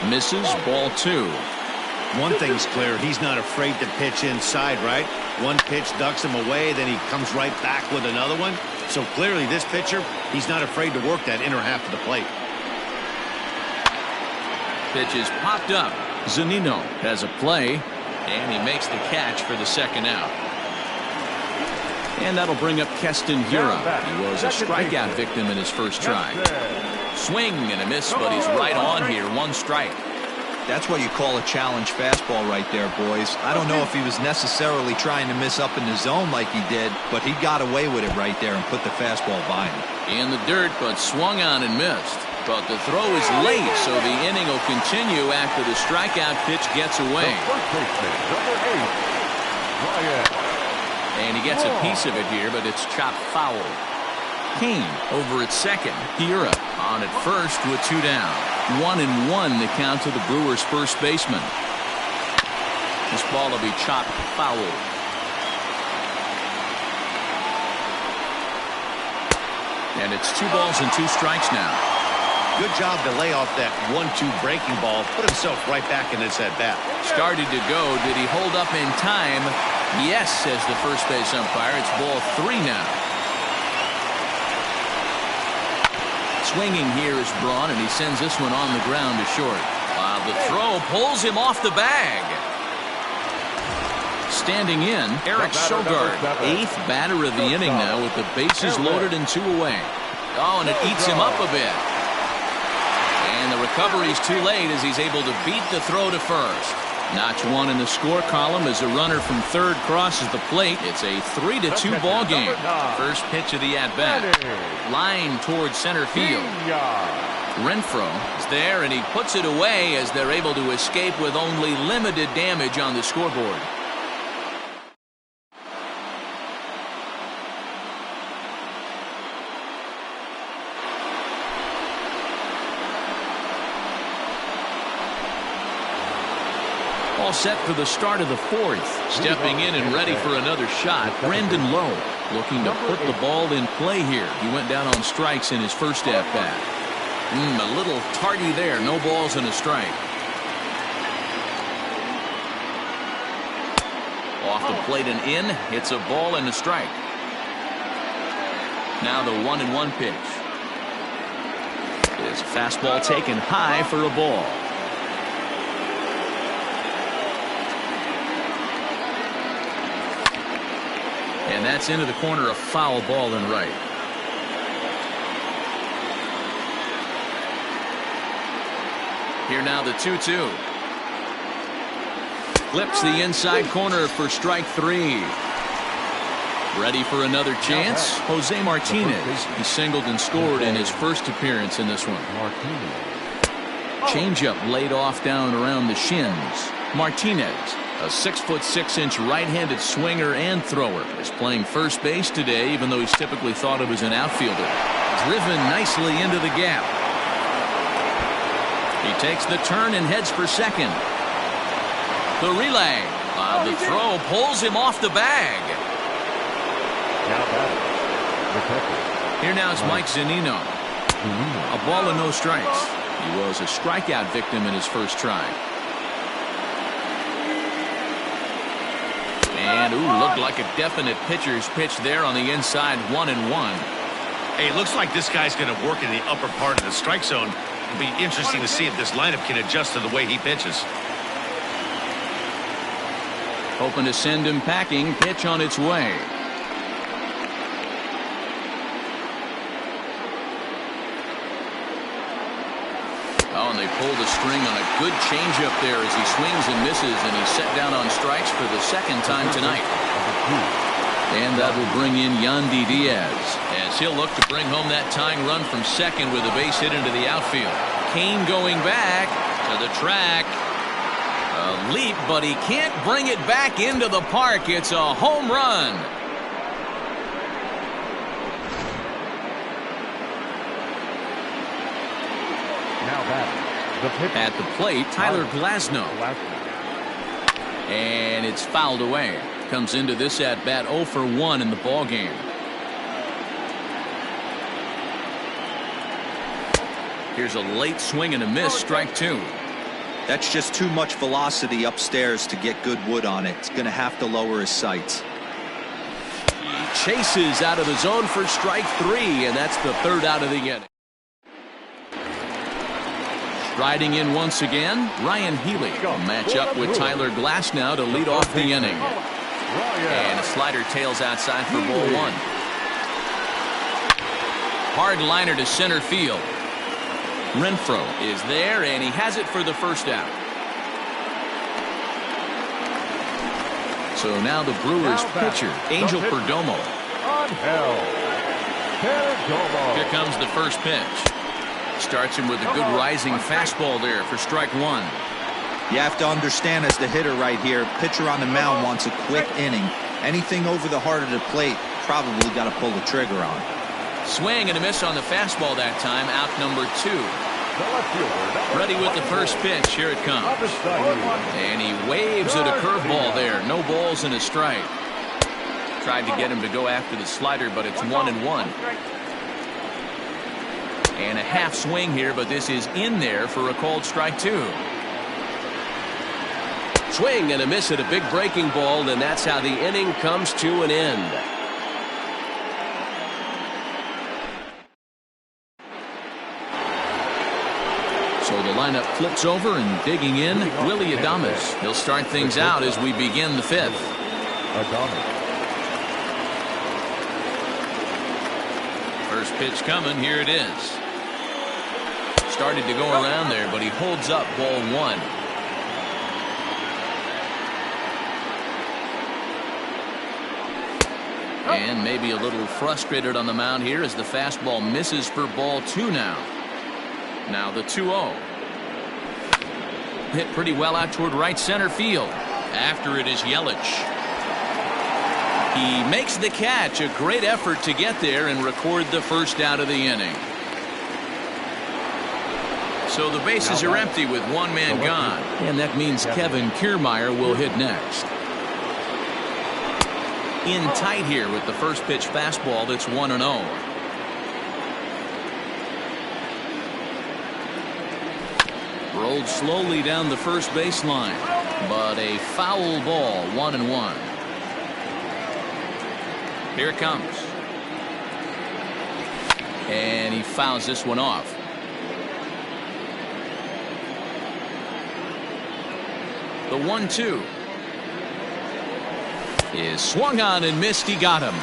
Misses, ball 2. One thing's clear, he's not afraid to pitch inside, right? One pitch ducks him away, then he comes right back with another one. So clearly this pitcher, he's not afraid to work that inner half of the plate. Pitch is popped up. Zunino has a play, and he makes the catch for the second out. And that'll bring up Keston Hiura. He was a strikeout victim in his first try. Swing and a miss, but he's right on here. 1 strike. That's what you call a challenge fastball right there, boys. I don't know if he was necessarily trying to miss up in the zone like he did, but he got away with it right there and put the fastball by him. In the dirt, but swung on and missed. But the throw is late, so the inning will continue after the strikeout pitch gets away. And he gets a piece of it here, but it's chopped foul. Cain over at second. Hiura on at first with 2 down. 1-1 the count to the Brewers' first baseman. This ball will be chopped foul. 1 And it's 2 balls and 2 strikes now. Good job to lay off that 1-2 breaking ball. Put himself right back in this at-bat. Started to go. Did he hold up in time? Yes, says the first base umpire. It's ball 3 now. Swinging here is Braun, and he sends this one on the ground to short. The throw pulls him off the bag. Standing in, Eric Sogard, 8th batter of the inning now with the bases loaded and 2 away. Oh, and it eats him up a bit. And the recovery's too late as he's able to beat the throw to first. Notch 1 in the score column as a runner from third crosses the plate. It's a 3-2 ball game. First pitch of the at-bat. Line towards center field. Renfroe is there, and he puts it away as they're able to escape with only limited damage on the scoreboard. All set for the start of the 4th. Stepping in and ready for another shot, Brandon Lowe, looking to put the ball in play here. He went down on strikes in his first at-bat. A little tardy there. No balls and a strike. Off the plate and in. Hits a ball and a strike. Now the 1-1 pitch. It's a fastball taken high for a ball. And that's into the corner, a foul ball and right. Here now the 2-2. Flips the inside corner for strike 3. Ready for another chance. Jose Martinez. He singled and scored in his first appearance in this one. Changeup laid off down around the shins. Martinez, a 6'6" right-handed swinger and thrower, is playing first base today, even though he's typically thought of as an outfielder. Driven nicely into the gap. He takes the turn and heads for second. The relay. The throw pulls him off the bag. Here now is Mike Zunino. A ball and no strikes. He was a strikeout victim in his first try. And looked like a definite pitcher's pitch there on the inside. 1-1. Hey, it looks like this guy's going to work in the upper part of the strike zone. It'll be interesting to see if this lineup can adjust to the way he pitches. Hoping to send him packing. Pitch on its way. Oh, and they pull the string on a good changeup there as he swings and misses, and he's set down on strikes for the second time tonight. And that will bring in Yandy Diaz as he'll look to bring home that tying run from second with a base hit into the outfield. Kane going back to the track. A leap, but he can't bring it back into the park. It's a home run. At the plate, Tyler Glasnow. And it's fouled away. Comes into this at bat 0 for 1 in the ball game. Here's a late swing and a miss, strike 2. That's just too much velocity upstairs to get good wood on it. It's going to have to lower his sights. He chases out of the zone for strike 3, and that's the 3rd out of the inning. Riding in once again, Ryan Healy will match up with Tyler Glasnow to lead off the inning. And a slider tails outside for ball 1. Hard liner to center field. Renfroe is there, and he has it for the first out. So now the Brewers pitcher, Angel Perdomo. Here comes the first pitch. Starts him with a good rising fastball there for strike 1. You have to understand, as the hitter right here, pitcher on the mound wants a quick inning. Anything over the heart of the plate, probably got to pull the trigger on. Swing and a miss on the fastball that time. Out number 2. Ready with the first pitch. Here it comes. And he waves at a curveball there. No balls and a strike. Tried to get him to go after the slider, but it's 1-1. And a half swing here, but this is in there for a called strike 2. Swing and a miss at a big breaking ball, and that's how the inning comes to an end. So the lineup flips over, and digging in, Willy Adames. He'll start things out as we begin the 5th. Adames. First pitch coming. Here it is. Started to go around there, but he holds up ball 1. And maybe a little frustrated on the mound here as the fastball misses for ball 2 now. Now the 2-0. Hit pretty well out toward right center field. After it is Yelich. He makes the catch. A great effort to get there and record the first out of the inning. So the bases are empty with one man gone. And that means Kevin Kiermaier will hit next. In tight here with the first pitch fastball that's 1-0. Rolled slowly down the first baseline, but a foul ball, 1-1. Here it comes. And he fouls this one off. The 1-2 is swung on and missed. He got him.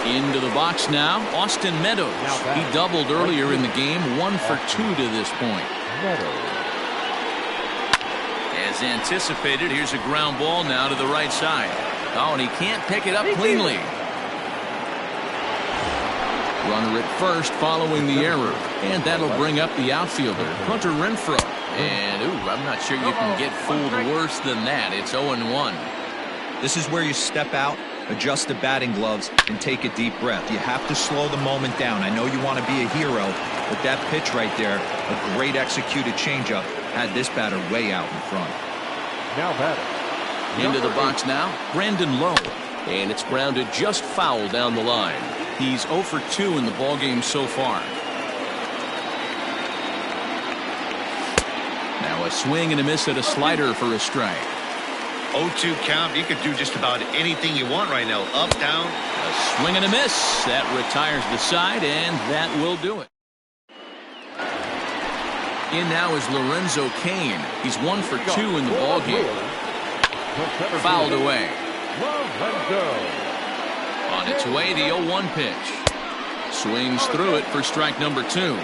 Into the box now, Austin Meadows. He doubled earlier in the game, 1 for 2 to this point. As anticipated, here's a ground ball now to the right side. Oh, and he can't pick it up cleanly. Runner at first following the error. And that'll bring up the outfielder, Hunter Renfroe. And, I'm not sure you can get fooled worse than that. It's 0-1. This is where you step out, adjust the batting gloves, and take a deep breath. You have to slow the moment down. I know you want to be a hero, but that pitch right there, a great executed changeup, had this batter way out in front. Now batting. Into the box now, Brandon Lowe. And it's grounded just foul down the line. He's 0 for 2 in the ballgame so far. Now a swing and a miss at a slider for a strike. 0-2 count. You could do just about anything you want right now. Up, down. A swing and a miss. That retires the side, and that will do it. In now is Lorenzo Cain. He's 1 for 2 in the ballgame. Fouled away. On its way, the 0-1 pitch. Swings through it for strike number 2.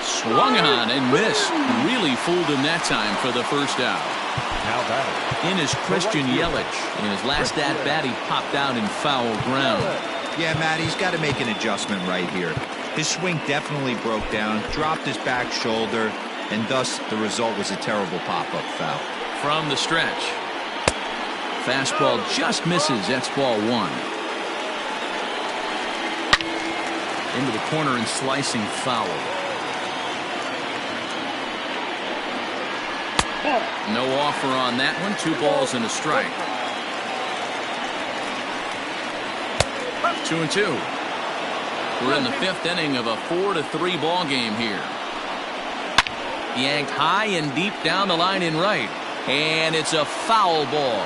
Swung on and missed. Really fooled him that time for the first out. Now batting. In is Christian Yelich. In his last at-bat, he popped out in foul ground. Yeah, Matt, he's got to make an adjustment right here. His swing definitely broke down, dropped his back shoulder, and thus the result was a terrible pop-up foul. From the stretch. Fastball just misses. That's ball 1. Into the corner and slicing foul. No offer on that one. 2 balls and a strike. 2-2. We're in the 5th inning of a 4-3 ball game here. Yanked high and deep down the line in right. And it's a foul ball.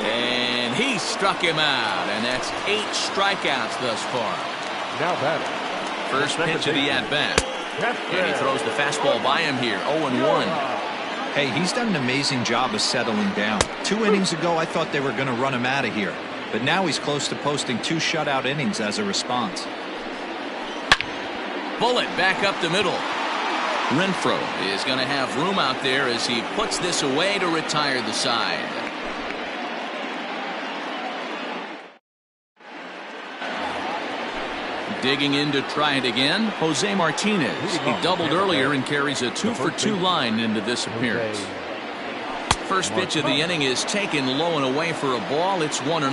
And he struck him out. And that's 8 strikeouts thus far. Now batting. First pitch of the at-bat. And he throws the fastball by him here. 0-1. Hey, he's done an amazing job of settling down. 2 innings ago, I thought they were going to run him out of here. But now he's close to posting 2 shutout innings as a response. Bullet back up the middle. Renfroe is going to have room out there as he puts this away to retire the side. Digging in to try it again, Jose Martinez. He doubled earlier and carries a 2 for 2 line into this appearance. First pitch of the inning is taken low and away for a ball. It's 1-0.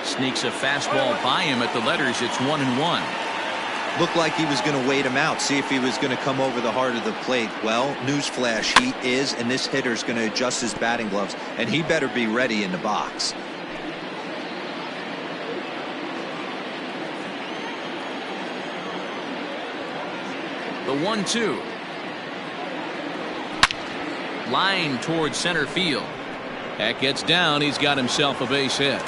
Sneaks a fastball by him at the letters. It's 1-1. Looked like he was going to wait him out, see if he was going to come over the heart of the plate. Well, newsflash, he is, and this hitter's going to adjust his batting gloves, and he better be ready in the box. The 1-2. Line towards center field. That gets down. He's got himself a base hit.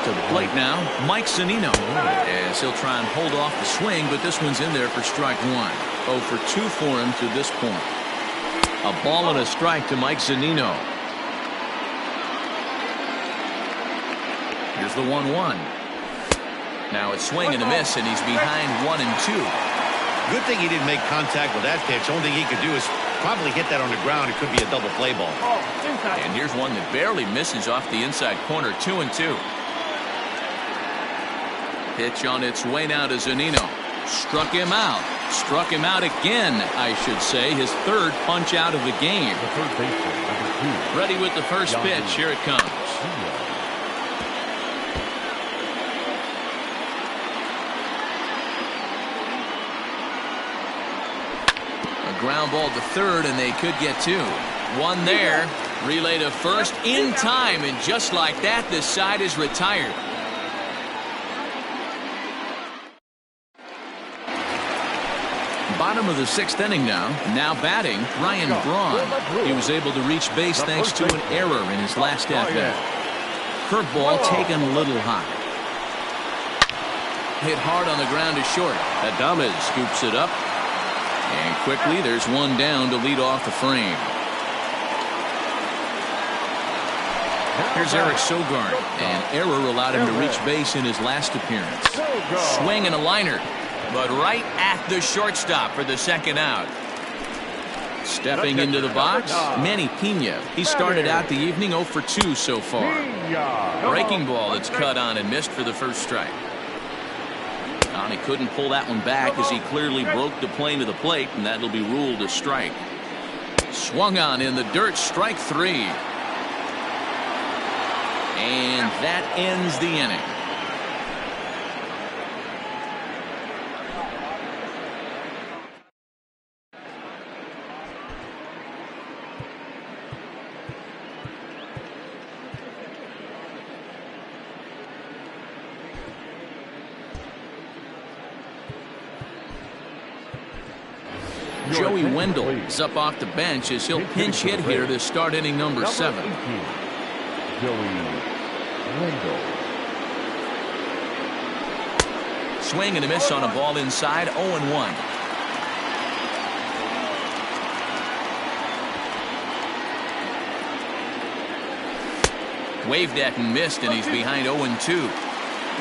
To the plate now, Mike Zunino. As he'll try and hold off the swing, but this one's in there for strike one. 0 for 2 for him to this point. A ball and a strike to Mike Zunino. Here's the 1-1. Now it's swing and a miss, and he's behind 1 and 2. Good thing he didn't make contact with that pitch. Only thing he could do is probably hit that on the ground. It could be a double play ball. And here's one that barely misses off the inside corner. 2 and 2. Pitch on its way now to Zunino. Struck him out. Struck him out again, I should say. His third punch out of the game. The third baseman, number 2. Ready with the first pitch. Here it comes. A ground ball to third, and they could get 2. One there. Relay to first in time, and just like that, this side is retired. Bottom of the 6th inning now. Now batting, Ryan Braun. He was able to reach base thanks to an error in his last at-bat. Curveball taken a little high. Hit hard on the ground to short. Adames scoops it up. And quickly, there's one down to lead off the frame. Here's Eric Sogard. An error allowed him to reach base in his last appearance. Swing and a liner. But right at the shortstop for the second out. Stepping into the box, Manny Pena. He started out the evening 0 for 2 so far. Breaking ball that's cut on and missed for the first strike. And he couldn't pull that one back as he clearly broke the plane to the plate, and that'll be ruled a strike. Swung on in the dirt, strike 3. And that ends the inning. Joey Wendell is up off the bench as he'll pinch hit here to start inning number 7. Joey Wendell. Swing and a miss on a ball inside. 0-1. Waved at and missed, and he's behind 0-2.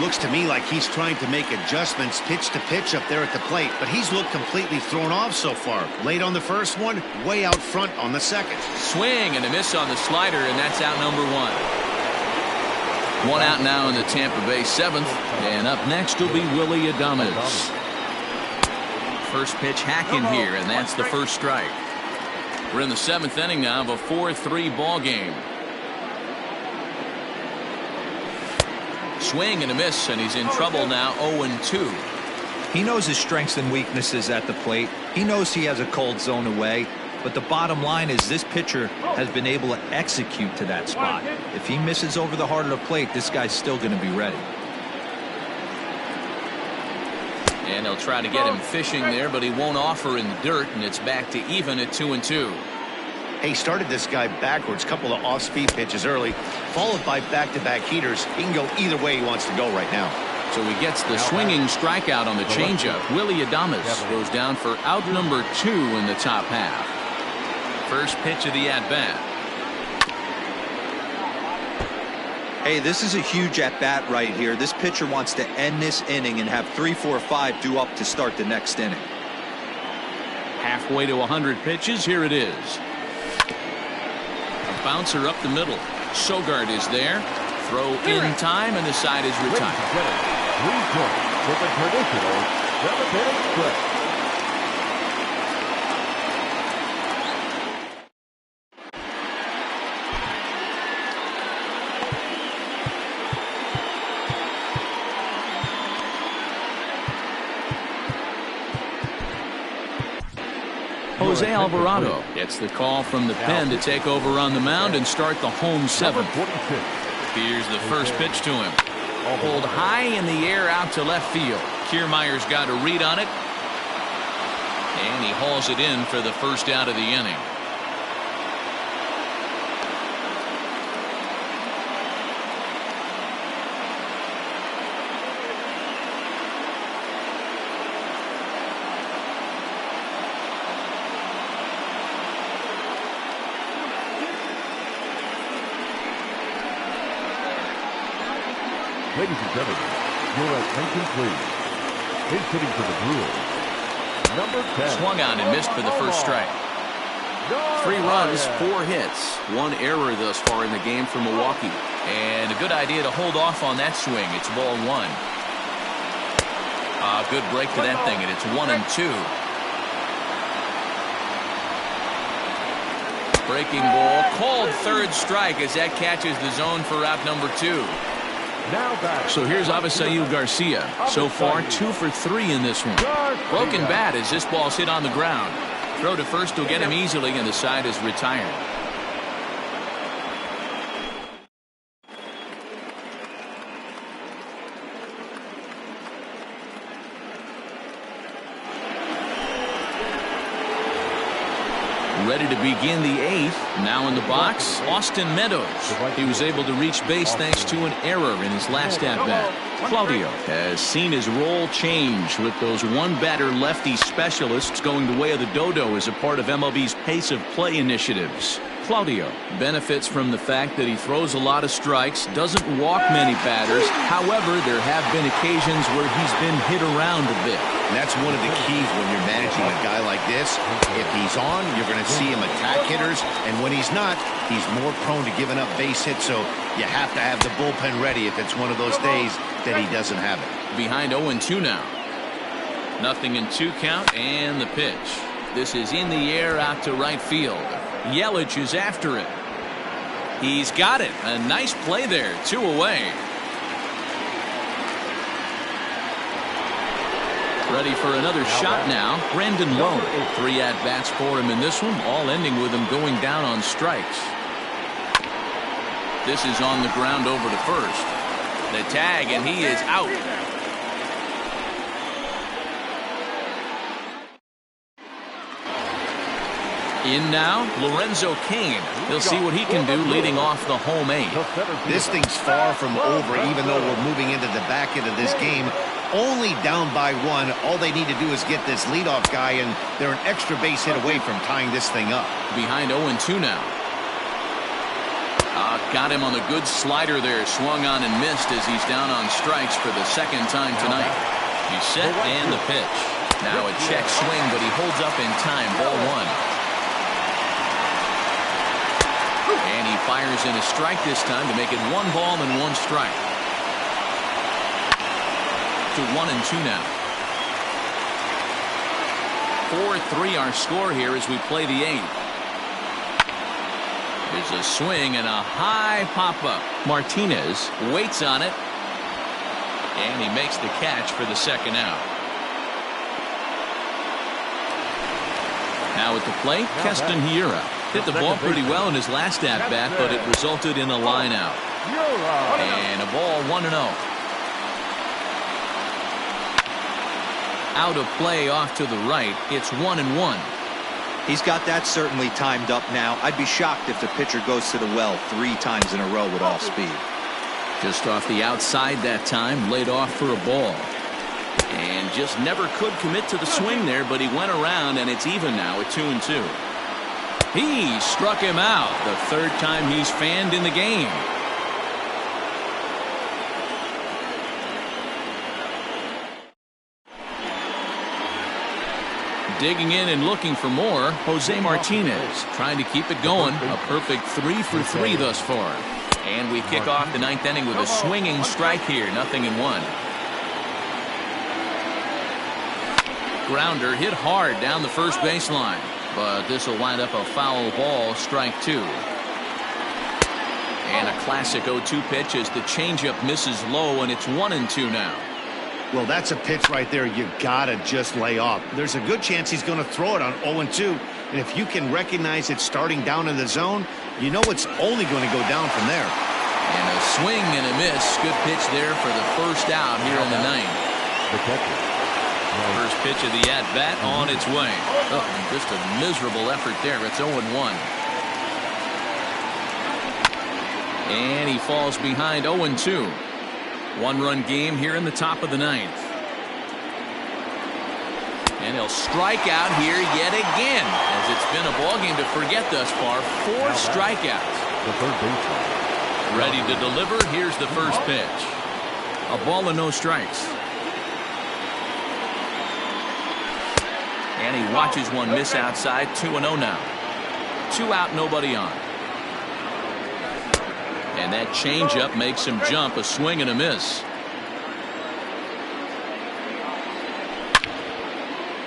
Looks to me like he's trying to make adjustments pitch to pitch up there at the plate, but he's looked completely thrown off so far. Late on the first one, way out front on the second. Swing and a miss on the slider, and that's out number 1. One out now in the Tampa Bay 7th, and up next will be Willy Adames. First pitch hacking here, and that's the first strike. We're in the 7th inning now of a 4-3 ball game. Swing and a miss, and he's in trouble now. 0-2. He knows his strengths and weaknesses at the plate. He knows he has a cold zone away. But the bottom line is this pitcher has been able to execute to that spot. If he misses over the heart of the plate, this guy's still going to be ready. And they'll try to get him fishing there, but he won't offer in the dirt, and it's back to even at 2-2. He started this guy backwards, couple of off-speed pitches early, followed by back-to-back heaters. He can go either way he wants to go right now. So he gets the swinging strikeout on the changeup. Willy Adames goes down for out number 2 in the top half. First pitch of the at-bat. Hey, this is a huge at-bat right here. This pitcher wants to end this inning and have 3, 4, 5 due up to start the next inning. Halfway to 100 pitches. Here it is. A bouncer up the middle. Sogard is there. Throw in time, and the side is retired. 3 points for the traditional 7th-inning stretch. Jose Alvarado gets the call from the pen to take over on the mound and start the home seventh. Here's the first pitch to him. Pulled high in the air out to left field. Kiermaier's got a read on it. And he hauls it in for the first out of the inning. Ladies and gentlemen, your attention please. He's hitting for the Brewers. Number 10. Swung on and missed for the first strike. 3 runs, 4 hits, 1 error thus far in the game for Milwaukee. And a good idea to hold off on that swing. It's ball 1. Good break to that thing, and it's 1-2. Breaking ball, called third strike as that catches the zone for out number 2. So here's Avisail Garcia. So far, 2 for 3 in this one. Broken bat as this ball's hit on the ground. Throw to first will get him easily, and the side is retired. Ready to begin the 8th. Now in the box, Austin Meadows. He was able to reach base thanks to an error in his last at-bat. Claudio has seen his role change with those one-batter lefty specialists going the way of the dodo as a part of MLB's pace of play initiatives. Claudio benefits from the fact that he throws a lot of strikes, doesn't walk many batters. However, there have been occasions where he's been hit around a bit. And that's one of the keys when you're managing a guy like this. If he's on, you're going to see him attack hitters. And when he's not, he's more prone to giving up base hits. So you have to have the bullpen ready if it's one of those days that he doesn't have it. Behind 0-2 now. 0-2 count and the pitch. This is in the air out to right field. Yelich is after it. He's got it. A nice play there. 2 away. Ready for another shot now. Brandon Lowe. 3 at-bats for him in this one, all ending with him going down on strikes. This is on the ground over to first. The tag, and he is out. In now, Lorenzo Cain. He'll see what he can do leading off the home 8. This thing's far from over, even though we're moving into the back end of this game. Only down by 1. All they need to do is get this leadoff guy, and they're an extra base hit away from tying this thing up. Behind 0-2 now. Got him on a good slider there. Swung on and missed as he's down on strikes for the second time tonight. He's set and the pitch. Now a check swing, but he holds up in time. Ball 1. And he fires in a strike this time to make it 1 ball and 1 strike. To 1-2 now. 4-3 our score here as we play the 8th. There's a swing and a high pop-up. Martinez waits on it. And he makes the catch for the second out. Now at the plate, Keston Hiura. Hit the ball pretty well in his last at-bat, but it resulted in a line out. And a ball 1-0. Out of play off to the right. It's 1-1. He's got that certainly timed up now. I'd be shocked if the pitcher goes to the well 3 times in a row with all speed. Just off the outside that time, laid off for a ball. And just never could commit to the swing there, but he went around, and it's even now at 2-2. He struck him out the 3rd time he's fanned in the game. Digging in and looking for more, Jose Martinez trying to keep it going. A perfect 3 for 3 thus far. And we kick off the 9th inning with a swinging strike here. 0-1. Grounder hit hard down the first baseline. But this will wind up a foul ball, strike 2. And a classic 0-2 pitch as the changeup misses low, and it's 1-2 now. Well, that's a pitch right there you gotta just lay off. There's a good chance he's going to throw it on 0-2. And if you can recognize it starting down in the zone, you know it's only going to go down from there. And a swing and a miss. Good pitch there for the first out here in the ninth. The catcher. First pitch of the at-bat on its way. Oh, just a miserable effort there. It's 0-1. And he falls behind 0-2. One-run game here in the top of the ninth. And he'll strike out here yet again, as it's been a ball game to forget thus far. 4 strikeouts. The third baseman. Ready to deliver. Here's the first pitch. A ball and no strikes. And he watches one miss outside. 2-0 now. 2 out, nobody on. And that changeup makes him jump. A swing and a miss.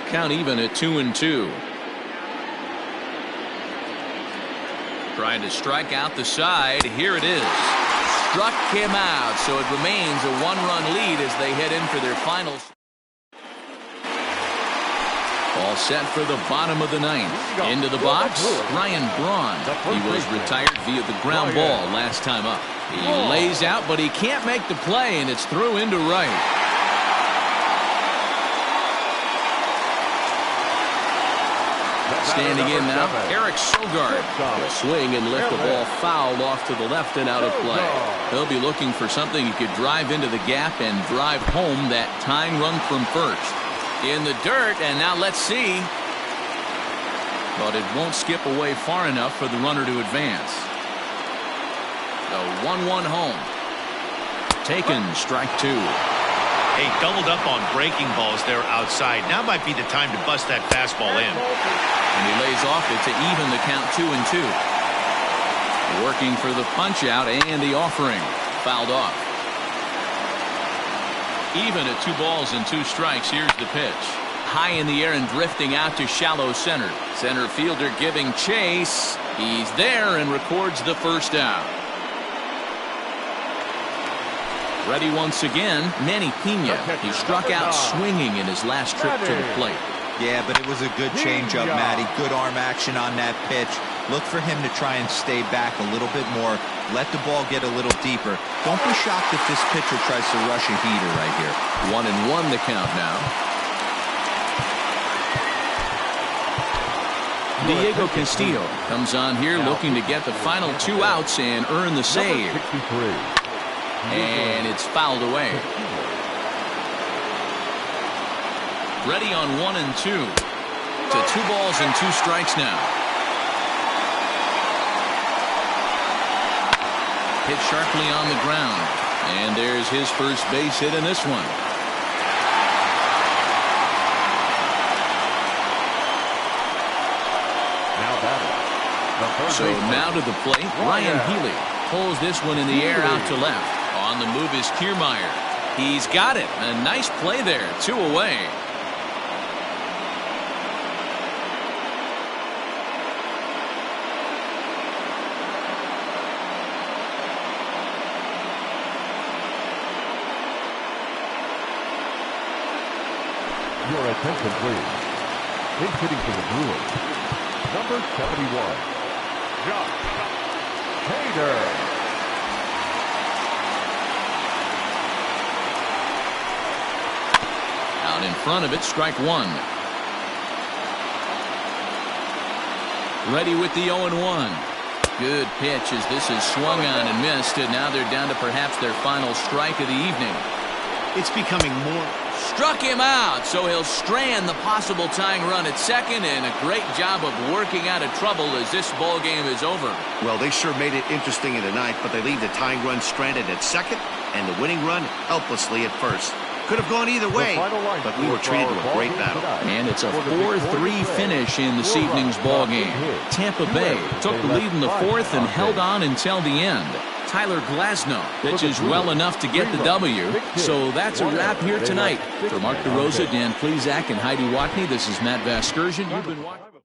Count even at 2-2. Trying to strike out the side. Here it is. Struck him out, so it remains a 1-run lead as they head in for their finals. All set for the bottom of the ninth. Into the box, Ryan Braun. He was retired via the ground ball last time up. He lays out, but he can't make the play, and it's through into right. Standing in now, Eric Sogard. A swing and lift the ball foul off to the left and out of play. He'll be looking for something he could drive into the gap and drive home that tying run from first. In the dirt, and now let's see. But it won't skip away far enough for the runner to advance. The 1-1 home. Taken, strike 2. Hey, doubled up on breaking balls there outside. Now might be the time to bust that fastball in. And he lays off it to even the count 2-2. Working for the punch out and the offering. Fouled off. Even at 2 balls and 2 strikes. Here's the pitch. High in the air and drifting out to shallow center. Center fielder giving chase. He's there and records the first out. Ready once again, Manny Pena. He struck out swinging in his last trip to the plate. Yeah, but it was a good changeup, Matty. Good arm action on that pitch. Look for him to try and stay back a little bit more. Let the ball get a little deeper. Don't be shocked if this pitcher tries to rush a heater right here. 1-1 the count now. Diego Castillo comes on here looking to get the final 2 outs and earn the save. And it's fouled away. Ready on 1 and 2. To 2 balls and 2 strikes now. Hit sharply on the ground. And there's his first base hit in this one. So now to the plate, Ryan Healy pulls this one in the air out to left. On the move is Kiermaier. He's got it. A nice play there. 2 away. Your attention, please. In hitting for the Brewers, number 71, Josh Hader. Out in front of it, strike 1. Ready with the 0-1. Good pitch as this is swung on and missed, and now they're down to perhaps their final strike of the evening. It's becoming more. Struck him out, so he'll strand the possible tying run at second, and a great job of working out of trouble as this ball game is over. Well, they sure made it interesting in the ninth, but they leave the tying run stranded at second and the winning run helplessly at first. Could have gone either way, but we were treated to a great battle. And it's a 4-3 finish in this evening's ball game. Tampa Bay took the lead in the 4th and held on until the end. Tyler Glasnow pitches well enough to get the W. So that's a wrap here tonight. For Mark DeRosa, Dan Plesac, and Heidi Watney, this is Matt Vasgersian. You've been watching.